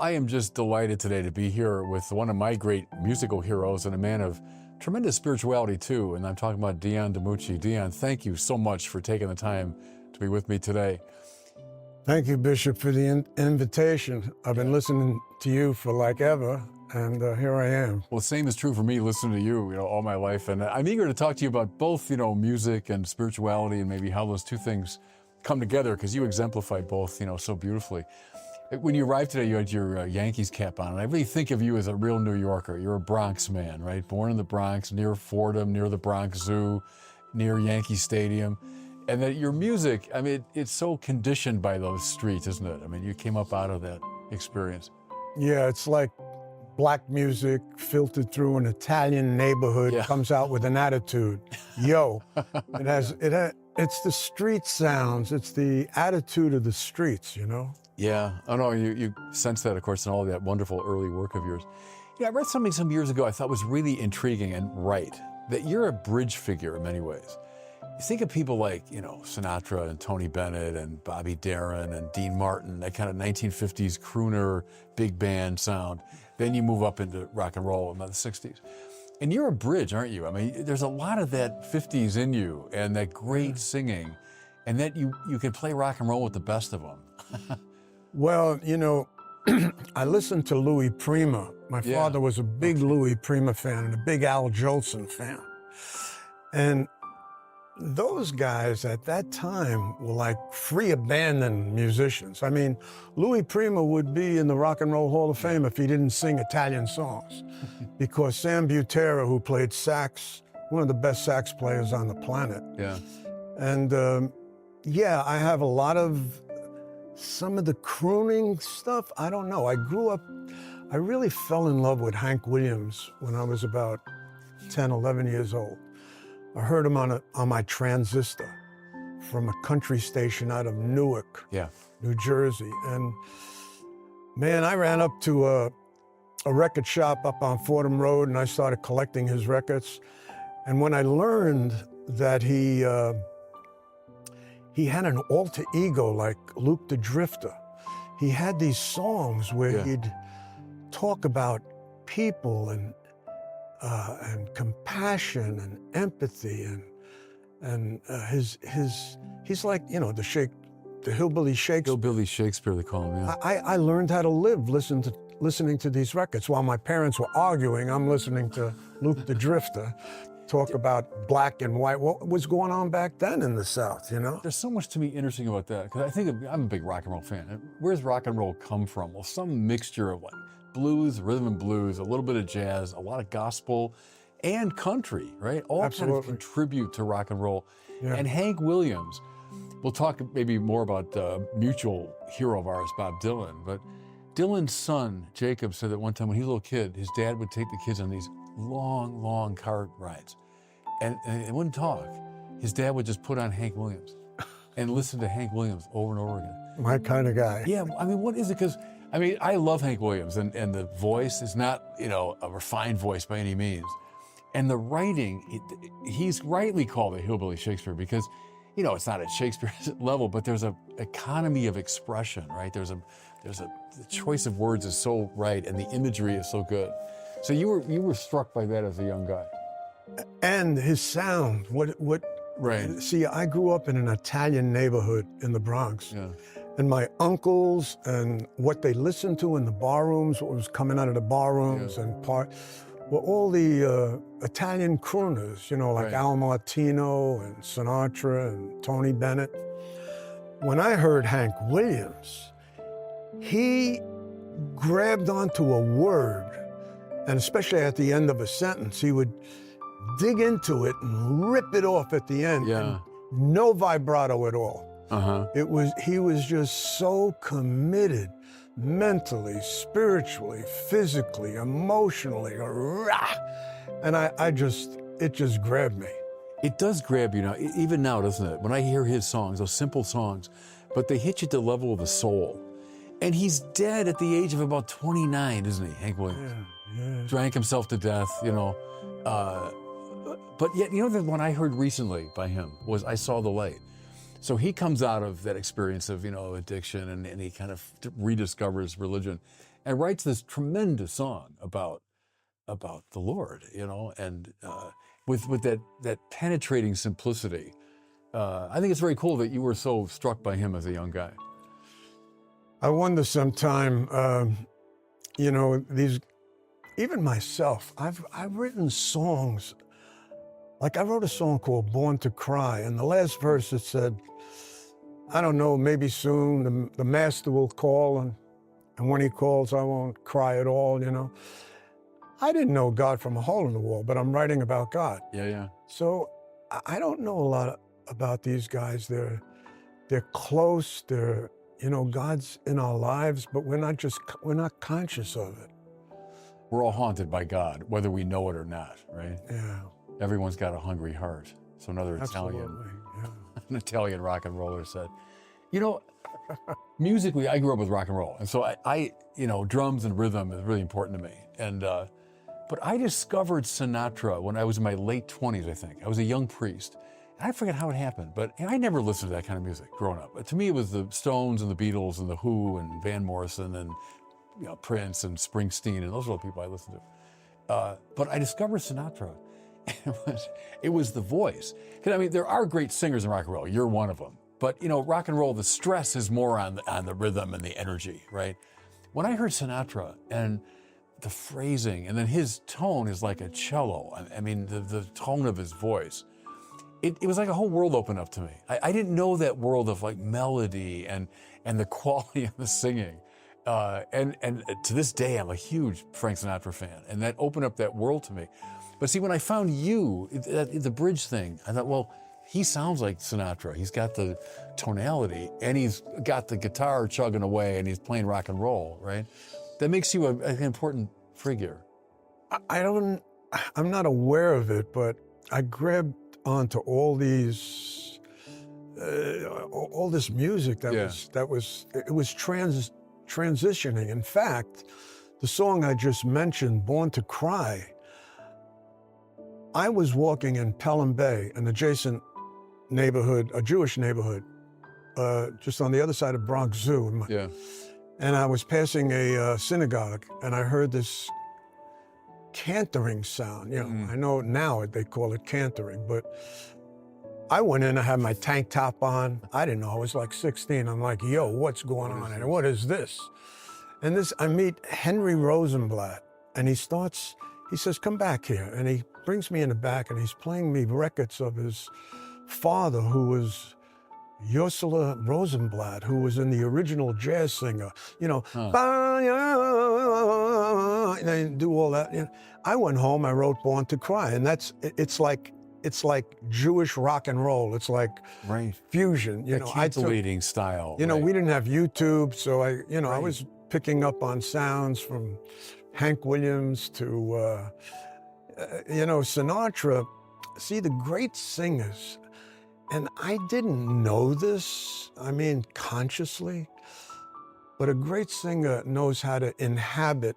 I am just delighted today to be here with one of my great musical heroes and a man of tremendous spirituality too, and I'm talking about Dion DiMucci. Dion, thank you so much for taking the time to be with me today. Thank you, Bishop, for the invitation. I've been listening to you for like ever, and here I am. Well, the same is true for me listening to you, all my life, and I'm eager to talk to you about both, music and spirituality and maybe how those two things come together, because you exemplify both, so beautifully. When you arrived today, you had your Yankees cap on, and I really think of you as a real New Yorker. You're a Bronx man, right? Born in the Bronx, near Fordham, near the Bronx Zoo, near Yankee Stadium. And that your music, it's so conditioned by those streets, isn't it? You came up out of that experience. Yeah, it's like black music filtered through an Italian neighborhood, comes out with an attitude. Yo, it's the street sounds, it's the attitude of the streets, Yeah, I know you sense that, of course, in all of that wonderful early work of yours. I read something some years ago I thought was really intriguing and right, that you're a bridge figure in many ways. You think of people like, Sinatra and Tony Bennett and Bobby Darin and Dean Martin, that kind of 1950s crooner, big band sound. Then you move up into rock and roll in the 60s. And you're a bridge, aren't you? There's a lot of that 50s in you and that great singing, and that you can play rock and roll with the best of them. Well, I listened to Louis Prima. My father was a big Louis Prima fan and a big Al Jolson fan. And those guys at that time were like free abandon musicians. Louis Prima would be in the Rock and Roll Hall of Fame if he didn't sing Italian songs. Because Sam Butera, who played sax, one of the best sax players on the planet. Yeah. And I have a lot of some of the crooning stuff. I don't know. I really fell in love with Hank Williams when I was about 10, 11 years old. I heard him on my transistor from a country station out of Newark, New Jersey. And man, I ran up to a record shop up on Fordham Road and I started collecting his records. And when I learned that he had an alter ego like Luke the Drifter, he had these songs where he'd talk about people and compassion and empathy and he's like the hillbilly Shakespeare. Hillbilly Shakespeare, they call him. Yeah. I learned how to live listening to these records while my parents were arguing. I'm listening to Luke the Drifter talk about black and white. What was going on back then in the South? There's so much to me interesting about that, because I'm a big rock and roll fan. Where's rock and roll come from? Well, some mixture of blues, rhythm and blues, a little bit of jazz, a lot of gospel, and country, right? All kind of contribute to rock and roll. Yeah. And Hank Williams, we'll talk maybe more about the mutual hero of ours, Bob Dylan, but Dylan's son, Jacob, said that one time when he was a little kid, his dad would take the kids on these long, long car rides, and it wouldn't talk. His dad would just put on Hank Williams and listen to Hank Williams over and over again. My kind of guy. Yeah, what is it? Because I love Hank Williams, and the voice is not, a refined voice by any means. And the writing, he's rightly called a hillbilly Shakespeare because, it's not at Shakespeare's level, but there's an economy of expression, right? The choice of words is so right, and the imagery is so good. So you were struck by that as a young guy. And his sound, Right. See, I grew up in an Italian neighborhood in the Bronx. Yeah. And my uncles and what they listened to in the bar rooms, what was coming out of the bar rooms were all the Italian crooners, like Al Martino and Sinatra and Tony Bennett. When I heard Hank Williams, he grabbed onto a word, and especially at the end of a sentence, he would dig into it and rip it off at the end. Yeah. And no vibrato at all. Uh-huh. He was just so committed mentally, spiritually, physically, emotionally, and it just grabbed me. It does grab you now, even now, doesn't it? When I hear his songs, those simple songs, but they hit you at the level of the soul. And he's dead at the age of about 29, isn't he, Hank Williams? Yeah. Drank himself to death, But yet, the one I heard recently by him was I Saw the Light. So he comes out of that experience of, addiction and he kind of rediscovers religion. and writes this tremendous song about the Lord, you know, and with that penetrating simplicity. I think it's very cool that you were so struck by him as a young guy. I wonder sometime, you know, even myself, I've written songs. Like I wrote a song called Born to Cry, and the last verse it said, I don't know, maybe soon the master will call, and when he calls, I won't cry at all, you know. I didn't know God from a hole in the wall, but I'm writing about God. Yeah, yeah. So I don't know a lot about these guys. They're close. They're, you know, God's in our lives, but we're not conscious of it. We're all haunted by God, whether we know it or not, right? Yeah. Everyone's got a hungry heart. So another Absolutely, yeah. an Italian rock and roller said, you know, musically, I grew up with rock and roll. And so I you know, drums and rhythm is really important to me. And, but I discovered Sinatra when I was in my late 20s, I think. I was a young priest. And I forget how it happened, but I never listened to that kind of music growing up. But to me, it was the Stones and the Beatles and the Who and Van Morrison and, you know, Prince and Springsteen, and those are the people I listened to. But I discovered Sinatra. It was the voice. I mean, there are great singers in rock and roll. You're one of them. But, you know, rock and roll, the stress is more on the rhythm and the energy, right? When I heard Sinatra and the phrasing, and then his tone is like a cello. I mean, the tone of his voice, it was like a whole world opened up to me. I didn't know that world of like melody and the quality of the singing. And to this day, I'm a huge Frank Sinatra fan, and that opened up that world to me. But see, when I found you, the bridge thing, I thought, well, he sounds like Sinatra. He's got the tonality, and he's got the guitar chugging away, and he's playing rock and roll, right? That makes you an important figure. I'm not aware of it, but I grabbed onto all these, all this music that was transitioning. In fact, the song I just mentioned, Born to Cry, I was walking in Pelham Bay, an adjacent neighborhood, a Jewish neighborhood, just on the other side of Bronx Zoo. Yeah. And I was passing a synagogue, and I heard this cantering sound. You know, I know now they call it cantering, but I went in, I had my tank top on. I didn't know, I was like 16. I'm like, yo, what's going on here? What is this? And I meet Henry Rosenblatt, and he says, come back here. And he brings me in the back, and he's playing me records of his father, who was Ursula Rosenblatt, who was in the original Jazz Singer, you know, and they do all that. You know, I went home, I wrote Born to Cry, and it's like Jewish rock and roll. It's like fusion, you know. Titillating style. You know, we didn't have YouTube, so I was picking up on sounds from Hank Williams to, you know, Sinatra. See, the great singers, and I didn't know this, I mean, consciously, but a great singer knows how to inhabit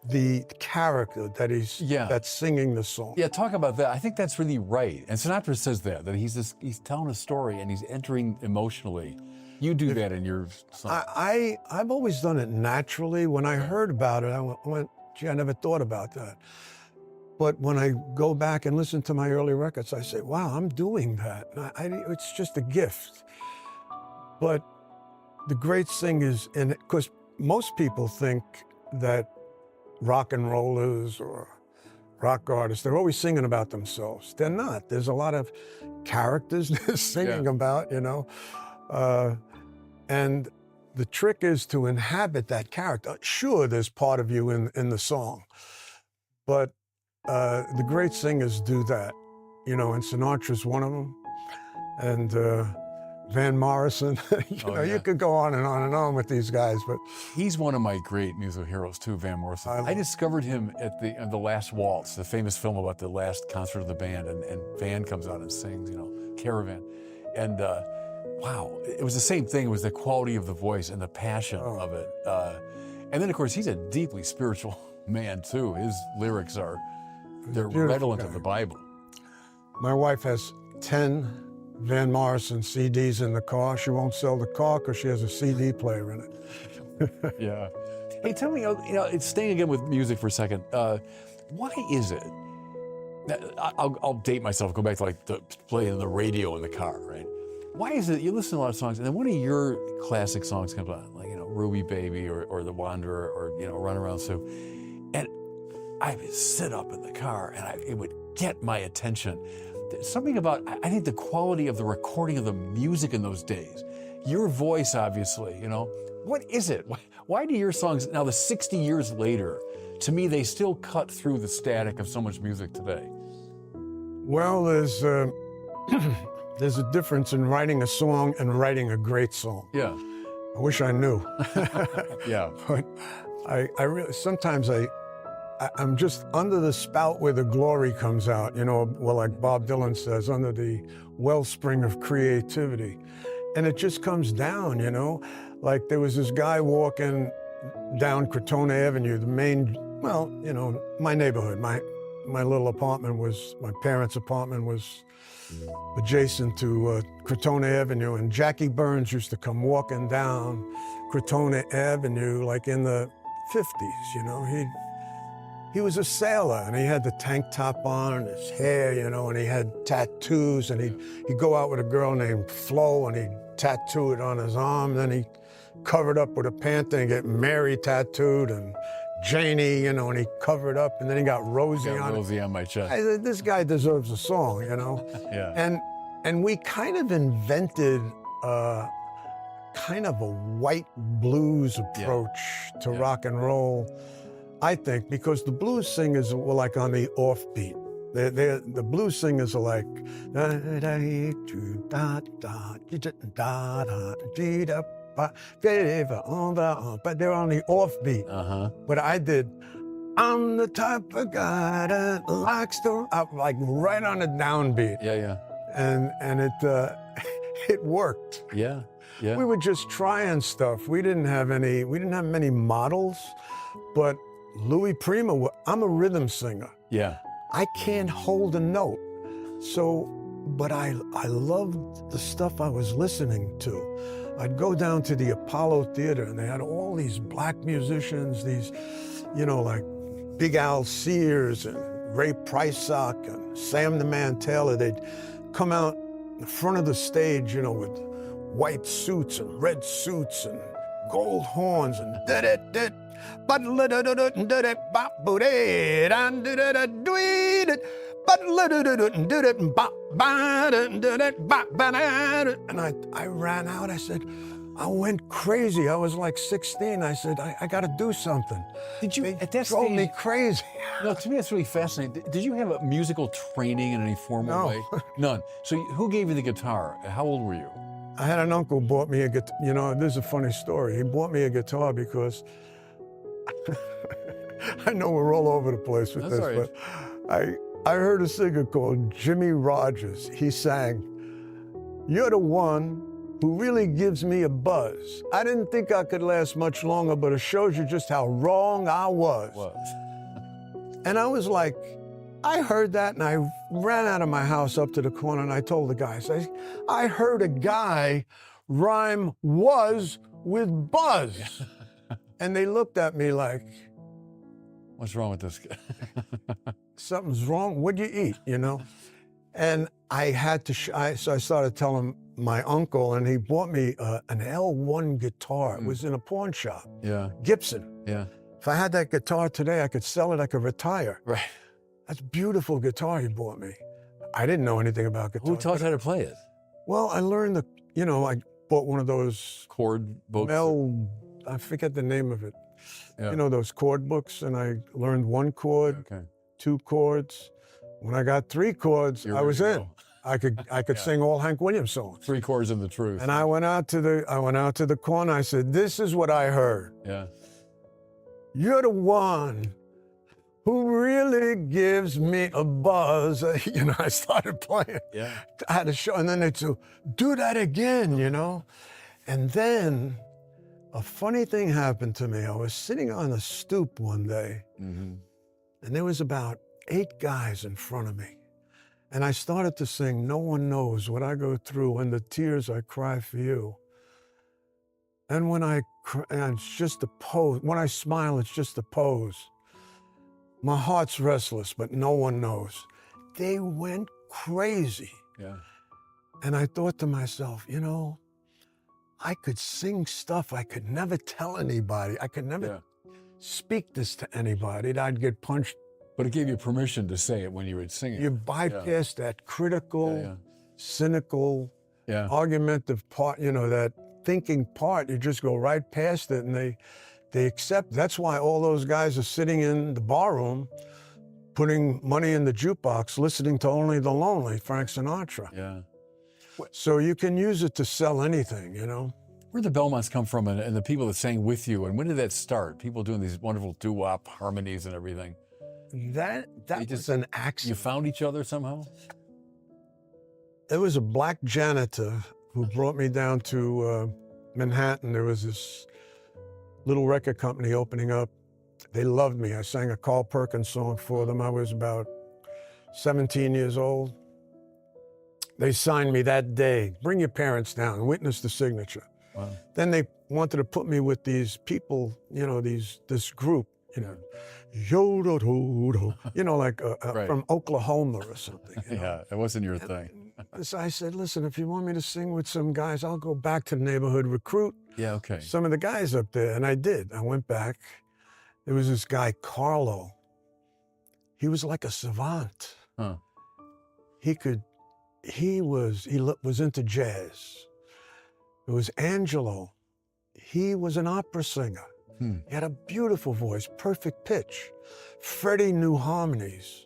the character that's singing the song. Yeah, talk about that. I think that's really right. And Sinatra says that he's telling a story and he's entering emotionally. You do that in your song. I've always done it naturally. When I heard about it, I went, gee, I never thought about that. But when I go back and listen to my early records, I say, wow, I'm doing that. It's just a gift. But the great singers, and because most people think that rock and rollers or rock artists, they're always singing about themselves. They're not. There's a lot of characters they're singing about, you know. And the trick is to inhabit that character. Sure, there's part of you in the song, but the great singers do that, you know, and Sinatra's one of them. And Van Morrison, you could go on and on and on with these guys, but he's one of my great musical heroes too, Van Morrison. I discovered him at the Last Waltz, the famous film about the last concert of the band, and Van comes out and sings, you know, Caravan, and wow, it was the same thing. It was the quality of the voice and the passion of it, and then of course he's a deeply spiritual man too. His lyrics they're redolent of the Bible. My wife has 10 Van Morrison CDs in the car. She won't sell the car because she has a CD player in it. Yeah. Hey, tell me, it's staying again with music for a second. Why is it? I'll date myself, go back to like playing the radio in the car, right? Why is it you listen to a lot of songs and then one of your classic songs comes on, like, Ruby Baby or The Wanderer or, Runaround Sue, and I would sit up in the car and it would get my attention. There's something about, I think, the quality of the recording of the music in those days. Your voice, obviously, what is it? Why do your songs, now the 60 years later, to me, they still cut through the static of so much music today? Well, there's a difference in writing a song and writing a great song. Yeah. I wish I knew. Yeah. But I really, sometimes I'm just under the spout where the glory comes out, well, like Bob Dylan says, under the wellspring of creativity. And it just comes down, Like there was this guy walking down Crotona Avenue, the main, my neighborhood. My little apartment my parents' apartment was adjacent to Crotona Avenue, and Jackie Burns used to come walking down Crotona Avenue like in the 50s, He was a sailor, and he had the tank top on and his hair, and he had tattoos, and he'd go out with a girl named Flo, and he'd tattoo it on his arm, then he covered up with a panther and get Mary tattooed, and Janie, and he covered up, and then he got Rosie on Rosie on my chest. I said, this guy deserves a song, Yeah. And we kind of invented kind of a white blues approach to rock and roll, I think, because the blues singers were like on the offbeat. The blues singers are like, but they're on the offbeat. But I did, I'm the type of guy that likes to, like right on the downbeat. Yeah. And it worked. Yeah. We were just trying stuff. We didn't have many models, but Louis Prima, I'm a rhythm singer. Yeah. I can't hold a note. But I loved the stuff I was listening to. I'd go down to the Apollo Theater, and they had all these black musicians, these, like Big Al Sears and Ray Prysock and Sam the Man Taylor. They'd come out in front of the stage, with white suits and red suits and gold horns and did-it-did. And I ran out. I said, I went crazy. I was like 16. I said, I got to do something. Did you, at that drove stage, me crazy. No, to me that's really fascinating. Did you have a musical training in any formal way? None. So who gave you the guitar? How old were you? I had an uncle who bought me a guitar. This is a funny story. He bought me a guitar because I know we're all over the place with That's this, right. but I heard a singer called Jimmy Rogers. He sang, "You're the one who really gives me a buzz. I didn't think I could last much longer, but it shows you just how wrong I was." And I was like, I heard that, and I ran out of my house up to the corner, and I told the guys, I heard a guy rhyme was with buzz. And they looked at me like, what's wrong with this guy? Something's wrong. What'd you eat, And I had to, so I started telling my uncle, and he bought me an L1 guitar. It was in a pawn shop. Yeah. Gibson. Yeah. If I had that guitar today, I could sell it, I could retire. Right. That's a beautiful guitar he bought me. I didn't know anything about guitar. Who taught you how to play it? Well, I learned I bought one of those chord books. I forget the name of it. Yeah. Those chord books, and I learned one chord, 2 chords. When I got 3 chords, I was in. I could sing all Hank Williams songs. 3 chords in the truth. And I went out to the corner. I said, "This is what I heard. Yeah. You're the one who really gives me a buzz." I started playing. Yeah. I had a show, and then they'd say, "Do that again," And then a funny thing happened to me. I was sitting on a stoop one day, and there was about 8 guys in front of me. And I started to sing, "No one knows what I go through and the tears I cry for you." And and it's just a pose. When I smile, it's just a pose. My heart's restless, but no one knows. They went crazy. Yeah. And I thought to myself, you know, I could sing stuff I could never tell anybody. I could never speak this to anybody. I'd get punched. But it gave you permission to say it when you were singing. You bypass that critical, cynical, argumentative part, you know, that thinking part. You just go right past it, and they accept. That's why all those guys are sitting in the barroom, putting money in the jukebox, listening to Only the Lonely, Frank Sinatra. Yeah. So you can use it to sell anything, you know. Where'd the Belmonts come from, and the people that sang with you, and when did that start? People doing these wonderful doo-wop harmonies and everything. That was an accident. You found each other somehow? There was a black janitor who brought me down to Manhattan. There was this little record company opening up. They loved me. I sang a Carl Perkins song for them. I was about 17 years old. They signed me that day. Bring your parents down, witness the signature. Wow. Then they wanted to put me with these people, you know, this group, you know, you know, like from Oklahoma or something. You know? Yeah, it wasn't your thing. So I said, listen, if you want me to sing with some guys, I'll go back to the neighborhood, recruit some of the guys up there. And I did. I went back. There was this guy, Carlo. He was like a savant. Huh. He was into jazz. There was Angelo. He was an opera singer. He had a beautiful voice, perfect pitch. Freddie knew harmonies.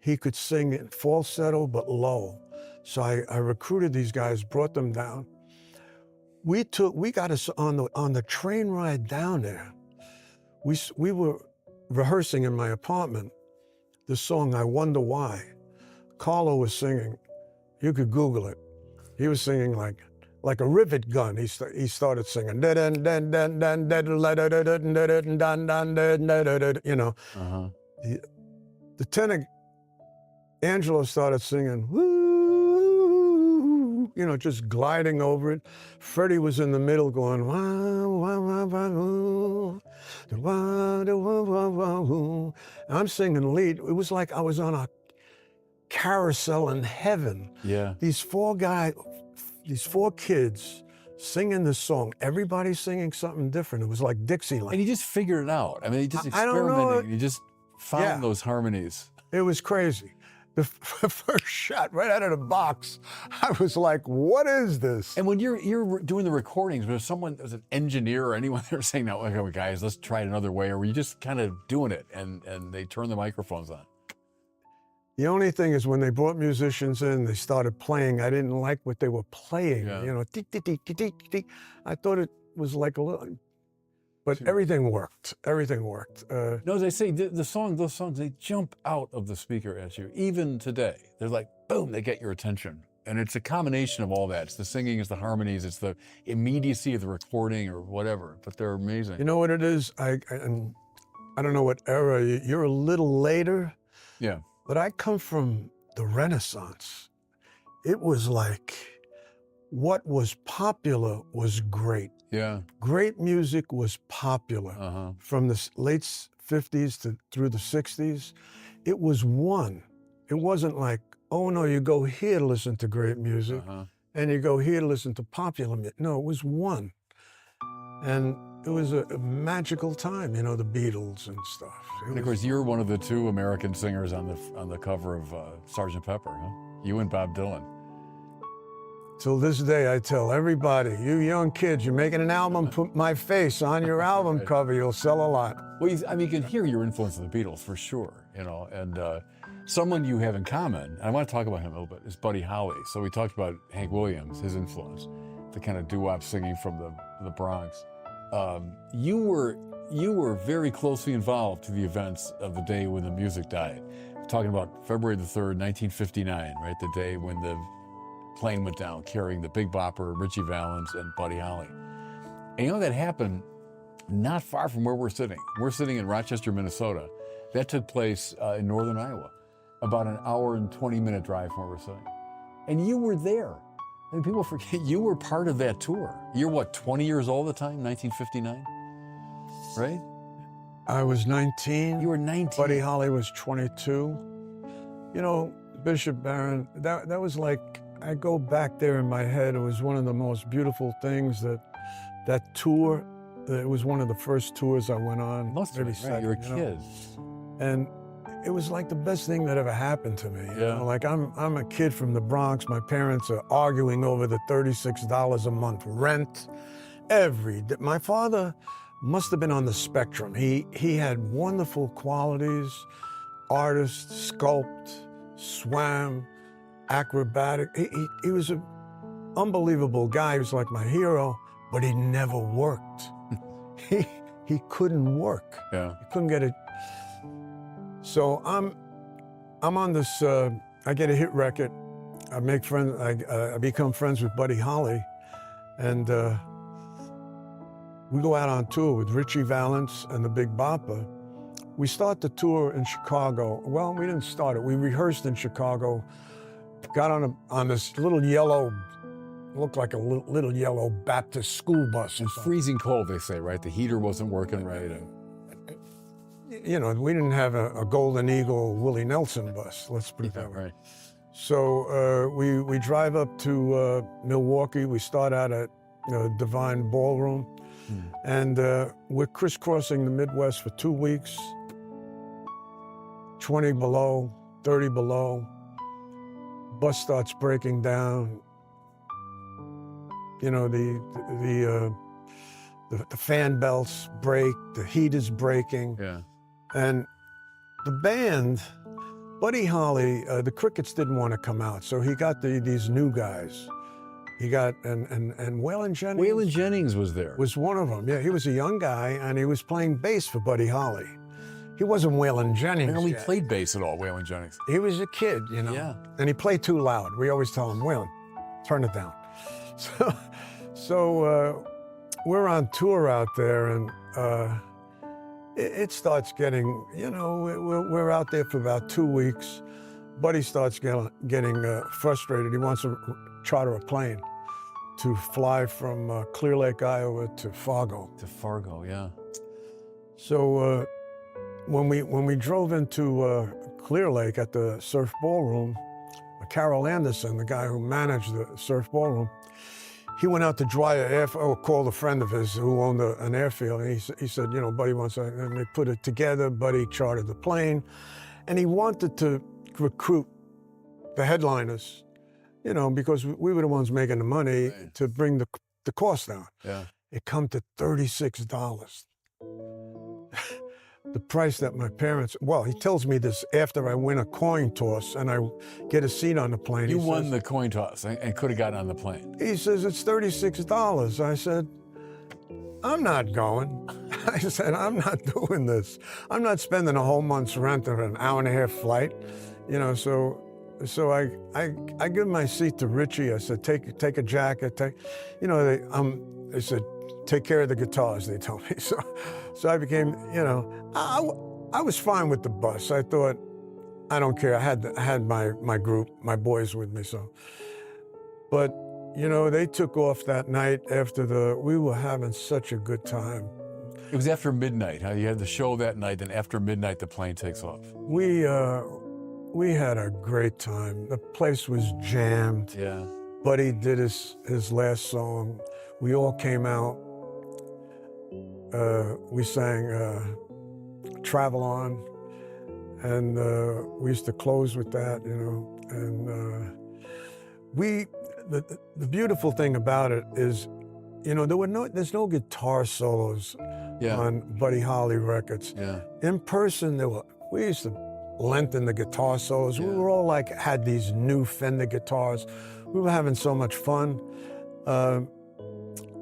He could sing in falsetto but low. So I recruited these guys, brought them down. We got us on the train ride down there. We were rehearsing in my apartment the song I Wonder Why. Carlo was singing. You could Google it. He was singing like a rivet gun. He started singing. You know. The tenor, Angelo, started singing. Woo, you know, just gliding over it. Freddie was in the middle going. Wah, wah, wah, wah, woo, wah, wah, wah, wah, woo. I'm singing lead. It was like I was on a carousel in heaven. Yeah. These four kids singing this song. Everybody singing something different. It was like Dixieland. And you just figured it out. I mean, you just experimented. I don't know. You just found those harmonies. It was crazy. The first shot right out of the box, I was like, what is this? And when you're doing the recordings, was an engineer or anyone there saying, no, okay, guys, let's try it another way? Or were you just kind of doing it and they turned the microphones on? The only thing is when they brought musicians in, they started playing. I didn't like what they were playing. You know, I thought it was like a little, but everything worked. Everything worked. No, as I say, those songs, they jump out of the speaker at you. Even today, they're like, boom, they get your attention. And it's a combination of all that. It's the singing, it's the harmonies, it's the immediacy of the recording or whatever, but they're amazing. You know what it is? I don't know what era, you're a little later. Yeah. But I come from the Renaissance. It was like what was popular was great. Yeah. Great music was popular from the late 50s through the 60s. It was one. It wasn't like, oh no, you go here to listen to great music and you go here to listen to popular music. No, it was one. And it was a magical time, you know, the Beatles and stuff. And of course, you're one of the two American singers on the cover of Sgt. Pepper, huh? You and Bob Dylan. Till this day, I tell everybody, you young kids, you're making an album, put my face on your album cover, you'll sell a lot. Well, you can hear your influence on the Beatles for sure, you know, and someone you have in common, and I want to talk about him a little bit, is Buddy Holly. So we talked about Hank Williams, his influence, the kind of doo-wop singing from the Bronx. You were very closely involved to the events of the day when the music died. We're talking about February the 3rd, 1959, right? The day when the plane went down carrying the Big Bopper, Ritchie Valens, and Buddy Holly. And you know, that happened not far from where we're sitting. We're sitting in Rochester, Minnesota. That took place in northern Iowa, about an hour and 20-minute drive from where we're sitting. And you were there. I mean, people forget you were part of that tour. You're what, 20 years old at the time, 1959, right? I was 19. You were 19. Buddy Holly was 22. You know, Bishop Barron, that was like, I go back there in my head, it was one of the most beautiful things that tour, it was one of the first tours I went on. Must have been, right? You were a kid. And it was like the best thing that ever happened to me. You know? Like I'm a kid from the Bronx. My parents are arguing over the $36 a month rent every day. My father must have been on the spectrum. He had wonderful qualities, artist, sculpt, swam, acrobatic. He was an unbelievable guy. He was like my hero, but he never worked. He couldn't work. Yeah. He couldn't get it. So I'm on this, I get a hit record. I make friends, I become friends with Buddy Holly. And we go out on tour with Richie Valens and the Big Bopper. We start the tour in Chicago. Well, we didn't start it. We rehearsed in Chicago, got on this little yellow, looked like a little yellow Baptist school bus. And freezing cold, they say, right? The heater wasn't working right. You know, we didn't have a Golden Eagle Willie Nelson bus, let's put it that way. Right. So we drive up to Milwaukee. We start out at Divine Ballroom. And we're crisscrossing the Midwest for 2 weeks. 20 below, 30 below. Bus starts breaking down. You know, the fan belts break, the heat is breaking. Yeah. And the band, Buddy Holly, the Crickets didn't want to come out, so he got these new guys. He got, and Waylon Jennings. Waylon Jennings was there. Was one of them, yeah. He was a young guy, and he was playing bass for Buddy Holly. He wasn't Waylon Jennings. I don't know he played bass at all, Waylon Jennings. He was a kid, you know. Yeah. And he played too loud. We always tell him, Waylon, turn it down. So we're on tour out there, and it starts getting, you know, we're out there for about 2 weeks. Buddy starts getting frustrated. He wants to charter a plane to fly from Clear Lake, Iowa to Fargo. To Fargo, yeah. So when we drove into Clear Lake at the Surf Ballroom, Carol Anderson, the guy who managed the Surf Ballroom, he went out to Dwyer called a friend of his who owned an airfield, and he said, you know, Buddy wants to, and they put it together. Buddy chartered the plane, and he wanted to recruit the headliners, you know, because we were the ones making the money to bring the cost down. Yeah. It come to $36. The price that my parents, well, he tells me this after I win a coin toss and I get a seat on the plane. You won the coin toss and could have gotten on the plane. He says, it's $36. I said, I'm not going. I said, I'm not doing this. I'm not spending a whole month's rent of an hour-and-a-half flight. You know, so I give my seat to Richie. I said, take a jacket. You know, they said, take care of the guitars, they told me. So I became, you know, I was fine with the bus. I thought, I don't care. I had my group, my boys with me, so. But, you know, they took off that night after we were having such a good time. It was after midnight, huh? You had the show that night, and after midnight, the plane takes off. We had a great time. The place was jammed. Yeah. Buddy did his last song. We all came out. We sang Travel On, and we used to close with that, you know. And the beautiful thing about it is, you know, there's no guitar solos on Buddy Holly records. Yeah. In person, we used to lengthen the guitar solos. We were all like, had these new Fender guitars. We were having so much fun.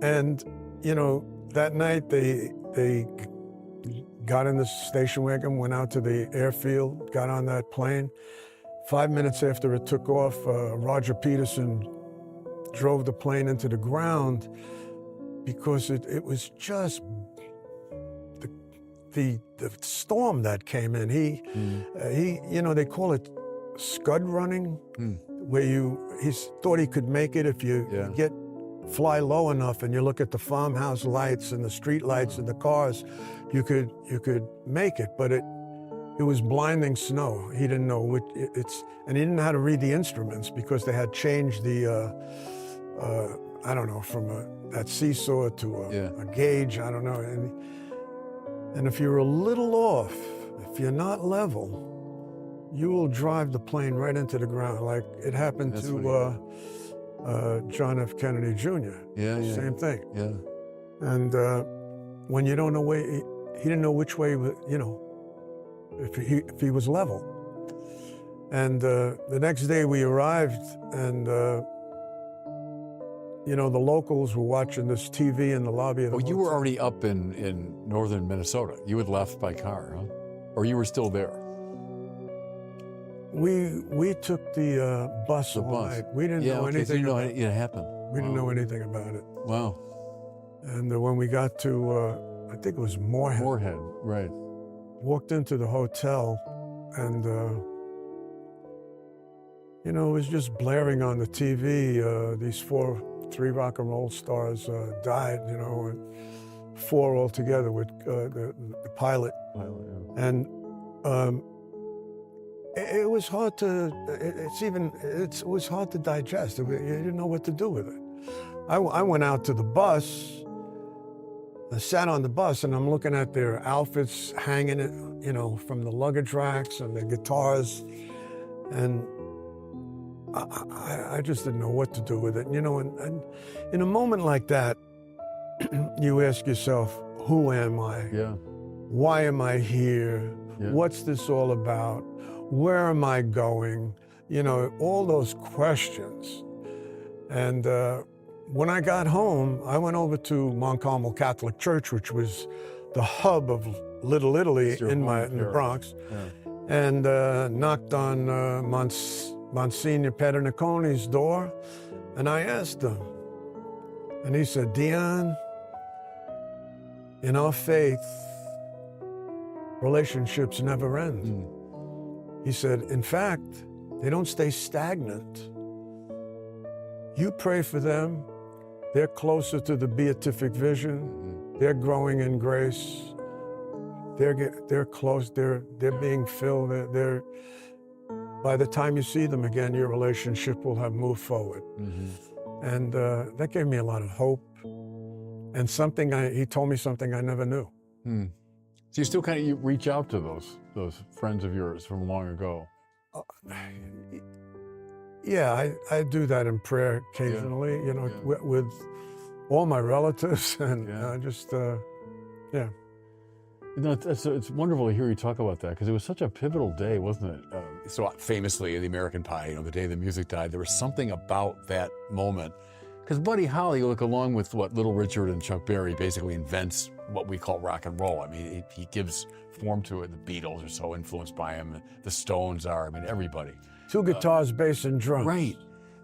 And, you know, that night they got in the station wagon, went out to the airfield, got on that plane. 5 minutes after it took off, Roger Peterson drove the plane into the ground because it was just the storm that came in. He, you know, they call it scud running. where he thought he could make it if you fly low enough and you look at the farmhouse lights and the street lights and the cars, you could make it. But it was blinding snow. He didn't know and he didn't know how to read the instruments because they had changed the I don't know, from that seesaw to a gauge. I don't know. And if you're a little off, if you're not level, you will drive the plane right into the ground, like it happened to John F. Kennedy Jr. Same thing. Yeah. And when you don't know he didn't know which way, you know, if he was level. And the next day we arrived, and you know, the locals were watching this TV in the lobby of the hotel. You were already up in northern Minnesota. You had left by car, huh? Or you were still there? We took the bus all night. We didn't know anything. So you know it happened. We didn't know anything about it. Wow. And when we got to, I think it was Moorhead. Moorhead, right. Walked into the hotel, and you know, it was just blaring on the TV. These three rock and roll stars died, you know, and 4 altogether with the pilot. And it was hard to, it was hard to digest. You didn't know what to do with it. I went out to the bus. I sat on the bus, and I'm looking at their outfits hanging, you know, from the luggage racks and the guitars, and I just didn't know what to do with it. You know, and in a moment like that, you ask yourself, who am I? Yeah. Why am I here? Yeah. What's this all about? Where am I going? You know, all those questions. And when I got home, I went over to Mount Carmel Catholic Church, which was the hub of Little Italy in the Bronx, and knocked on Monsignor Pedernaconi's door, and I asked him, and he said, Dion, in our faith, relationships never end. He said, in fact, they don't stay stagnant. You pray for them, they're closer to the beatific vision, they're growing in grace, they're close, they're being filled, by the time you see them again, your relationship will have moved forward. And that gave me a lot of hope, and he told me something I never knew. So you still kind of reach out to those friends of yours from long ago? Yeah, I do that in prayer occasionally, you know, with all my relatives, and yeah. You know, it's wonderful to hear you talk about that, because it was such a pivotal day, wasn't it? So famously, the American Pie, you know, the day the music died, there was something about that moment. Because Buddy Holly, along with Little Richard and Chuck Berry, basically invents what we call rock and roll. I mean, he gives form to it. The Beatles are so influenced by him. The Stones are. I mean, everybody. 2 guitars, bass, and drums.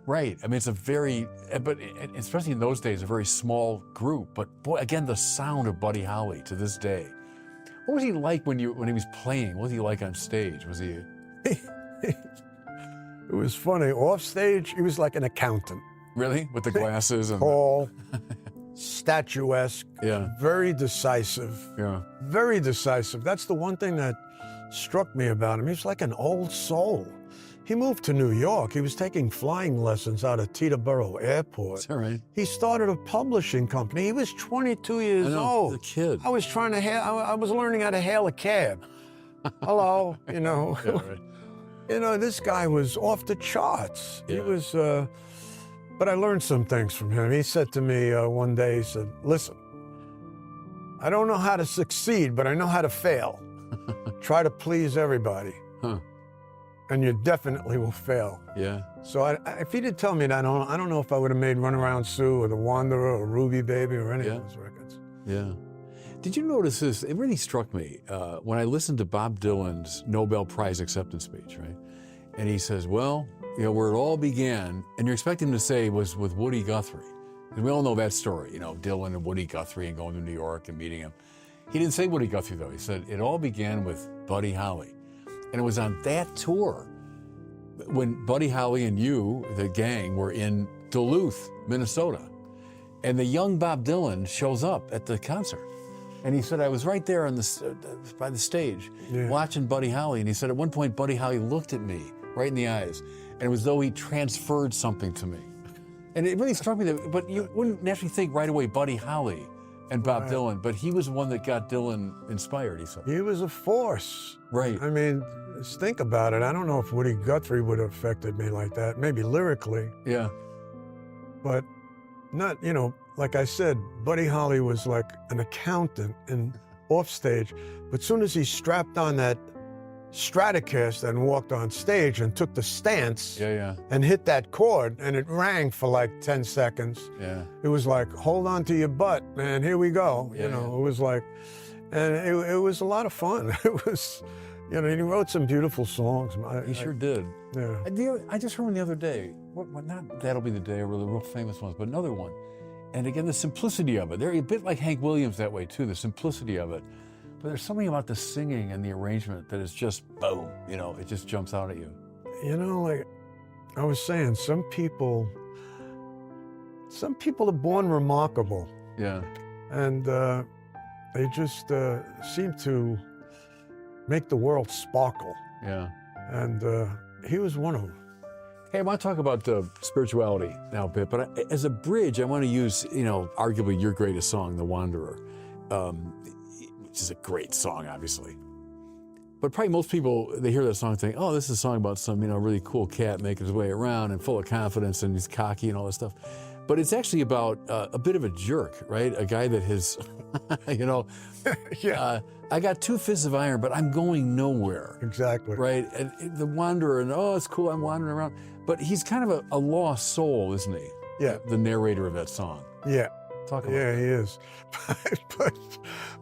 Right. I mean, it's but especially in those days, a very small group. But boy, again, the sound of Buddy Holly to this day. What was he like when he was playing? What was he like on stage? Was he? It was funny. Off stage, he was like an accountant. Really? With the glasses and tall, statuesque. Very decisive. Very decisive. That's the one thing that struck me about him. He was like an old soul. He moved to New York. He was taking flying lessons out of Teterboro Airport. Is that right? He started a publishing company. He was 22 years old. A kid. I was I was learning how to hail a cab. Hello, you know. Right. You know, this guy was off the charts. He was, but I learned some things from him. He said to me one day, he said, listen, I don't know how to succeed, but I know how to fail. Try to please everybody. And you definitely will fail. Yeah. So if he did tell me that, I don't know if I would have made Runaround Sue or The Wanderer or Ruby Baby or any of those records. Yeah. Did you notice this? It really struck me when I listened to Bob Dylan's Nobel Prize acceptance speech, right? And he says, well, you know, where it all began, and you're expecting him to say was with Woody Guthrie. And we all know that story, you know, Dylan and Woody Guthrie and going to New York and meeting him. He didn't say Woody Guthrie, though. He said it all began with Buddy Holly. And it was on that tour when Buddy Holly and you, the gang, were in Duluth, Minnesota, and the young Bob Dylan shows up at the concert. And he said, I was right there on by the stage watching Buddy Holly. And he said, at one point, Buddy Holly looked at me right in the eyes, and it was as though he transferred something to me. And it really struck me that, but you wouldn't naturally think right away Buddy Holly and Bob Dylan, but he was the one that got Dylan inspired, he said. He was a force. Right. I mean, just think about it. I don't know if Woody Guthrie would have affected me like that, maybe lyrically. Yeah. But not, you know, like I said, Buddy Holly was like an accountant and off stage. But soon as he strapped on that Stratocaster and walked on stage and took the stance and hit that chord, and it rang for like 10 seconds. Yeah. It was like, hold on to your butt, man, here we go. You know, it was like, and it was a lot of fun. It was, you know, he wrote some beautiful songs. He sure did. Yeah. I just heard one the other day, not That'll Be the Day, or the real famous ones, but another one. And again, the simplicity of it. They're a bit like Hank Williams that way too, the simplicity of it. But there's something about the singing and the arrangement that is just boom, you know, it just jumps out at you. You know, like I was saying, some people are born remarkable. Yeah. And they just seem to make the world sparkle. Yeah. And he was one of them. Hey, I want to talk about spirituality now a bit, but as a bridge, I want to use, you know, arguably your greatest song, The Wanderer. Which is a great song, obviously. But probably most people, they hear that song and think, oh, this is a song about some, you know, really cool cat making his way around and full of confidence and he's cocky and all that stuff. But it's actually about a bit of a jerk, right? A guy that has, you know, I got 2 fists of iron, but I'm going nowhere. Exactly. Right? And the wanderer, and oh, it's cool, I'm wandering around. But he's kind of a lost soul, isn't he? Yeah. The narrator of that song. Yeah. Talk about he is.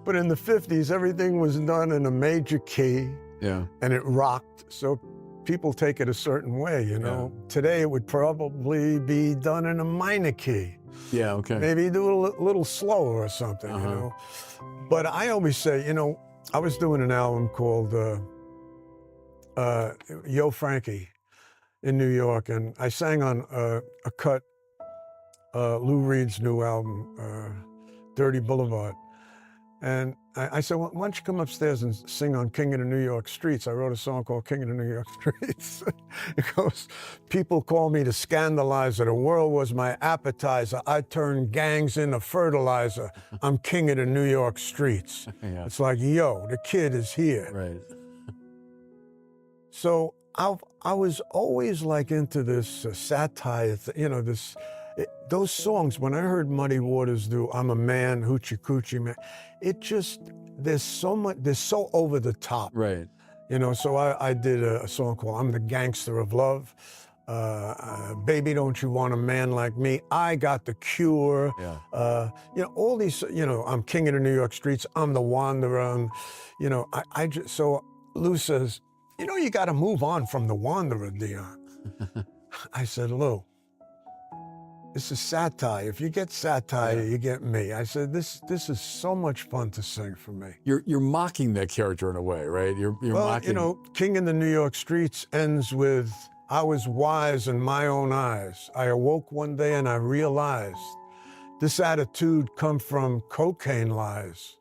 But in the 50s, everything was done in a major key. Yeah. And it rocked. So people take it a certain way, you know. Yeah. Today, it would probably be done in a minor key. Yeah, okay. Maybe do a little slower or something, you know. But I always say, you know, I was doing an album called Yo Frankie in New York, and I sang on a cut, Lou Reed's new album, Dirty Boulevard. And I said, well, why don't you come upstairs and sing on King of the New York Streets? I wrote a song called King of the New York Streets. It goes, people call me the scandalizer. The world was my appetizer. I turned gangs into fertilizer. I'm king of the New York streets. Yeah. It's like, yo, the kid is here. Right. So I was always like into this satire, you know, those songs, when I heard Muddy Waters do I'm a Man, Hoochie Coochie Man, it just, there's so over the top. Right. You know, so I did a song called I'm the Gangster of Love. Baby, don't you want a man like me? I got the cure. Yeah. You know, all these, you know, I'm king of the New York streets. I'm the wanderer. You know, so Lou says, you know, you got to move on from the wanderer, Dion. I said, Lou, this is satire. If you get satire, you get me. I said, this is so much fun to sing for me. You're mocking that character in a way, right? You're mocking. You know, King in the New York Streets ends with, I was wise in my own eyes. I awoke one day and I realized this attitude come from cocaine lies.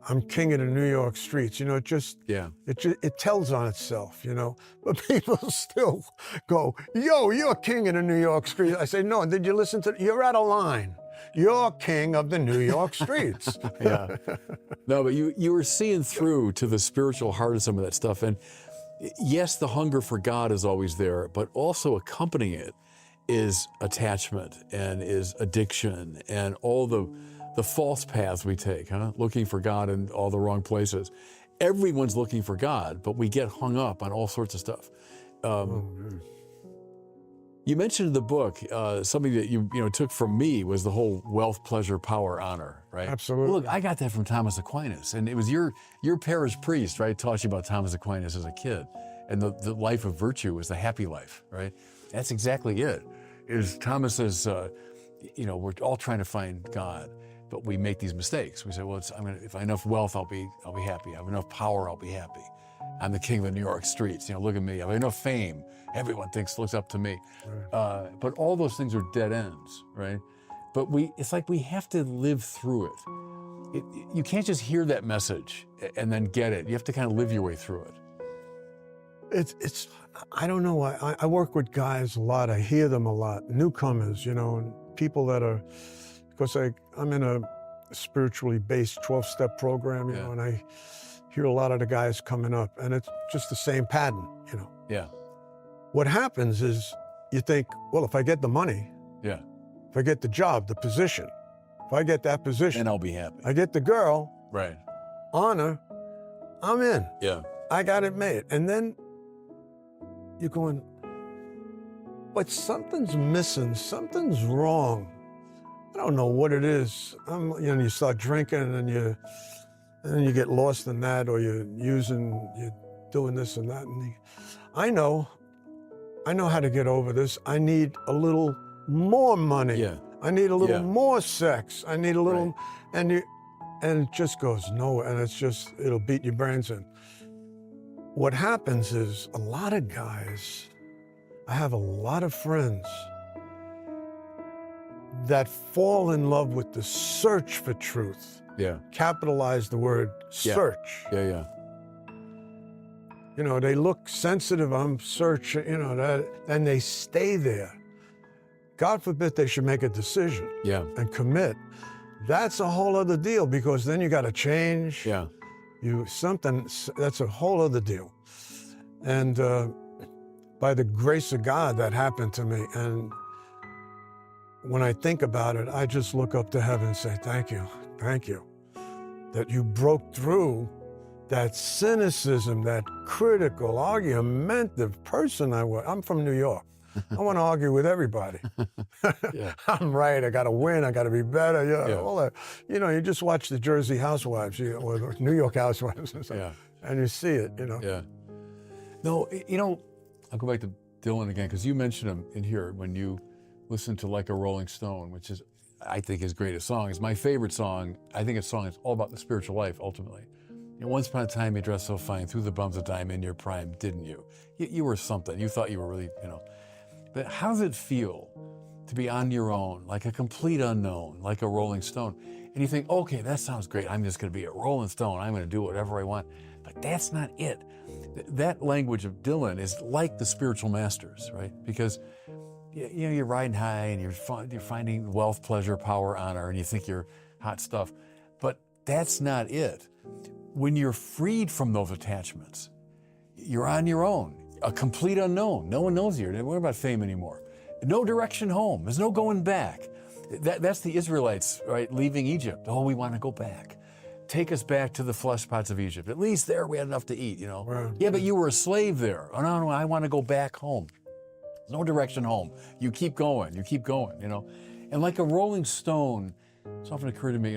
I'm king of the New York streets. You know, it tells on itself, you know. But people still go, yo, you're king of the New York streets. I say, no, did you listen to, you're out of line. You're king of the New York streets. Yeah. No, but you were seeing through to the spiritual heart of some of that stuff. And yes, the hunger for God is always there, but also accompanying it is attachment and is addiction and all the false paths we take, looking for God in all the wrong places. Everyone's looking for God, but we get hung up on all sorts of stuff. You mentioned in the book something that you took from me was the whole wealth, pleasure, power, honor, right? Absolutely. Well, look, I got that from Thomas Aquinas, and it was your parish priest, right, taught you about Thomas Aquinas as a kid, and the life of virtue is the happy life, right? That's exactly it. Is Thomas says, we're all trying to find God, but we make these mistakes. We say, well, if I have enough wealth, I'll be happy. I have enough power, I'll be happy. I'm the king of the New York streets. Look at me. I have enough fame. Everyone looks up to me. Right. But all those things are dead ends, right? But it's like we have to live through it. You can't just hear that message and then get it. You have to kind of live your way through it. It's I don't know. I work with guys a lot. I hear them a lot. Newcomers, and people that are, because I'm in a spiritually based 12-step program, and I hear a lot of the guys coming up, and it's just the same pattern, Yeah. What happens is you think, well, if I get the money, Yeah. if I get the job, the position, if I get that position, And I'll be happy. I get the girl, Right. honor, I'm in. Yeah. I got it made. And then you're going, but something's missing, something's wrong. I don't know what it is. You start drinking and then you get lost in that, or you're doing this and that. And I know how to get over this. I need a little more money. Yeah. I need a little Yeah. more sex. I need a little, Right. and it just goes nowhere. And it'll beat your brains in. What happens is a lot of guys, I have a lot of friends that fall in love with the search for truth. Yeah. Capitalize the word Yeah. search. Yeah. They look sensitive, I'm searching, and they stay there. God forbid they should make a decision Yeah. and commit. That's a whole other deal, because then you got to change. Yeah. That's a whole other deal. And by the grace of God, that happened to me. And when I think about it, I just look up to heaven and say, thank you, that you broke through that cynicism, that critical, argumentative person I was. I'm from New York. I want to argue with everybody. Yeah. I'm right. I got to win. I got to be better. Yeah. All that. You just watch the Jersey Housewives, or the New York Housewives, and you see it. Yeah. No, I'll go back to Dylan again, because you mentioned him in here when you listen to Like a Rolling Stone, which is, I think, his greatest song. It's my favorite song. I think it's a song that's all about the spiritual life, ultimately. Once upon a time, you dressed so fine, through the bums of time in your prime, didn't you? You were something. You thought you were really, But how does it feel to be on your own, like a complete unknown, like a Rolling Stone? And you think, okay, that sounds great. I'm just going to be a Rolling Stone. I'm going to do whatever I want. But that's not it. That language of Dylan is like the spiritual masters, right? Because you're riding high and you're finding wealth, pleasure, power, honor, and you think you're hot stuff. But that's not it. When you're freed from those attachments, you're on your own, a complete unknown. No one knows you. Don't worry about fame anymore. No direction home. There's no going back. That's the Israelites, right, leaving Egypt. Oh, we want to go back. Take us back to the flesh pots of Egypt. At least there we had enough to eat, Right. Yeah, but you were a slave there. Oh, no, I want to go back home. There's no direction home. You keep going, And like a rolling stone, it's often occurred to me,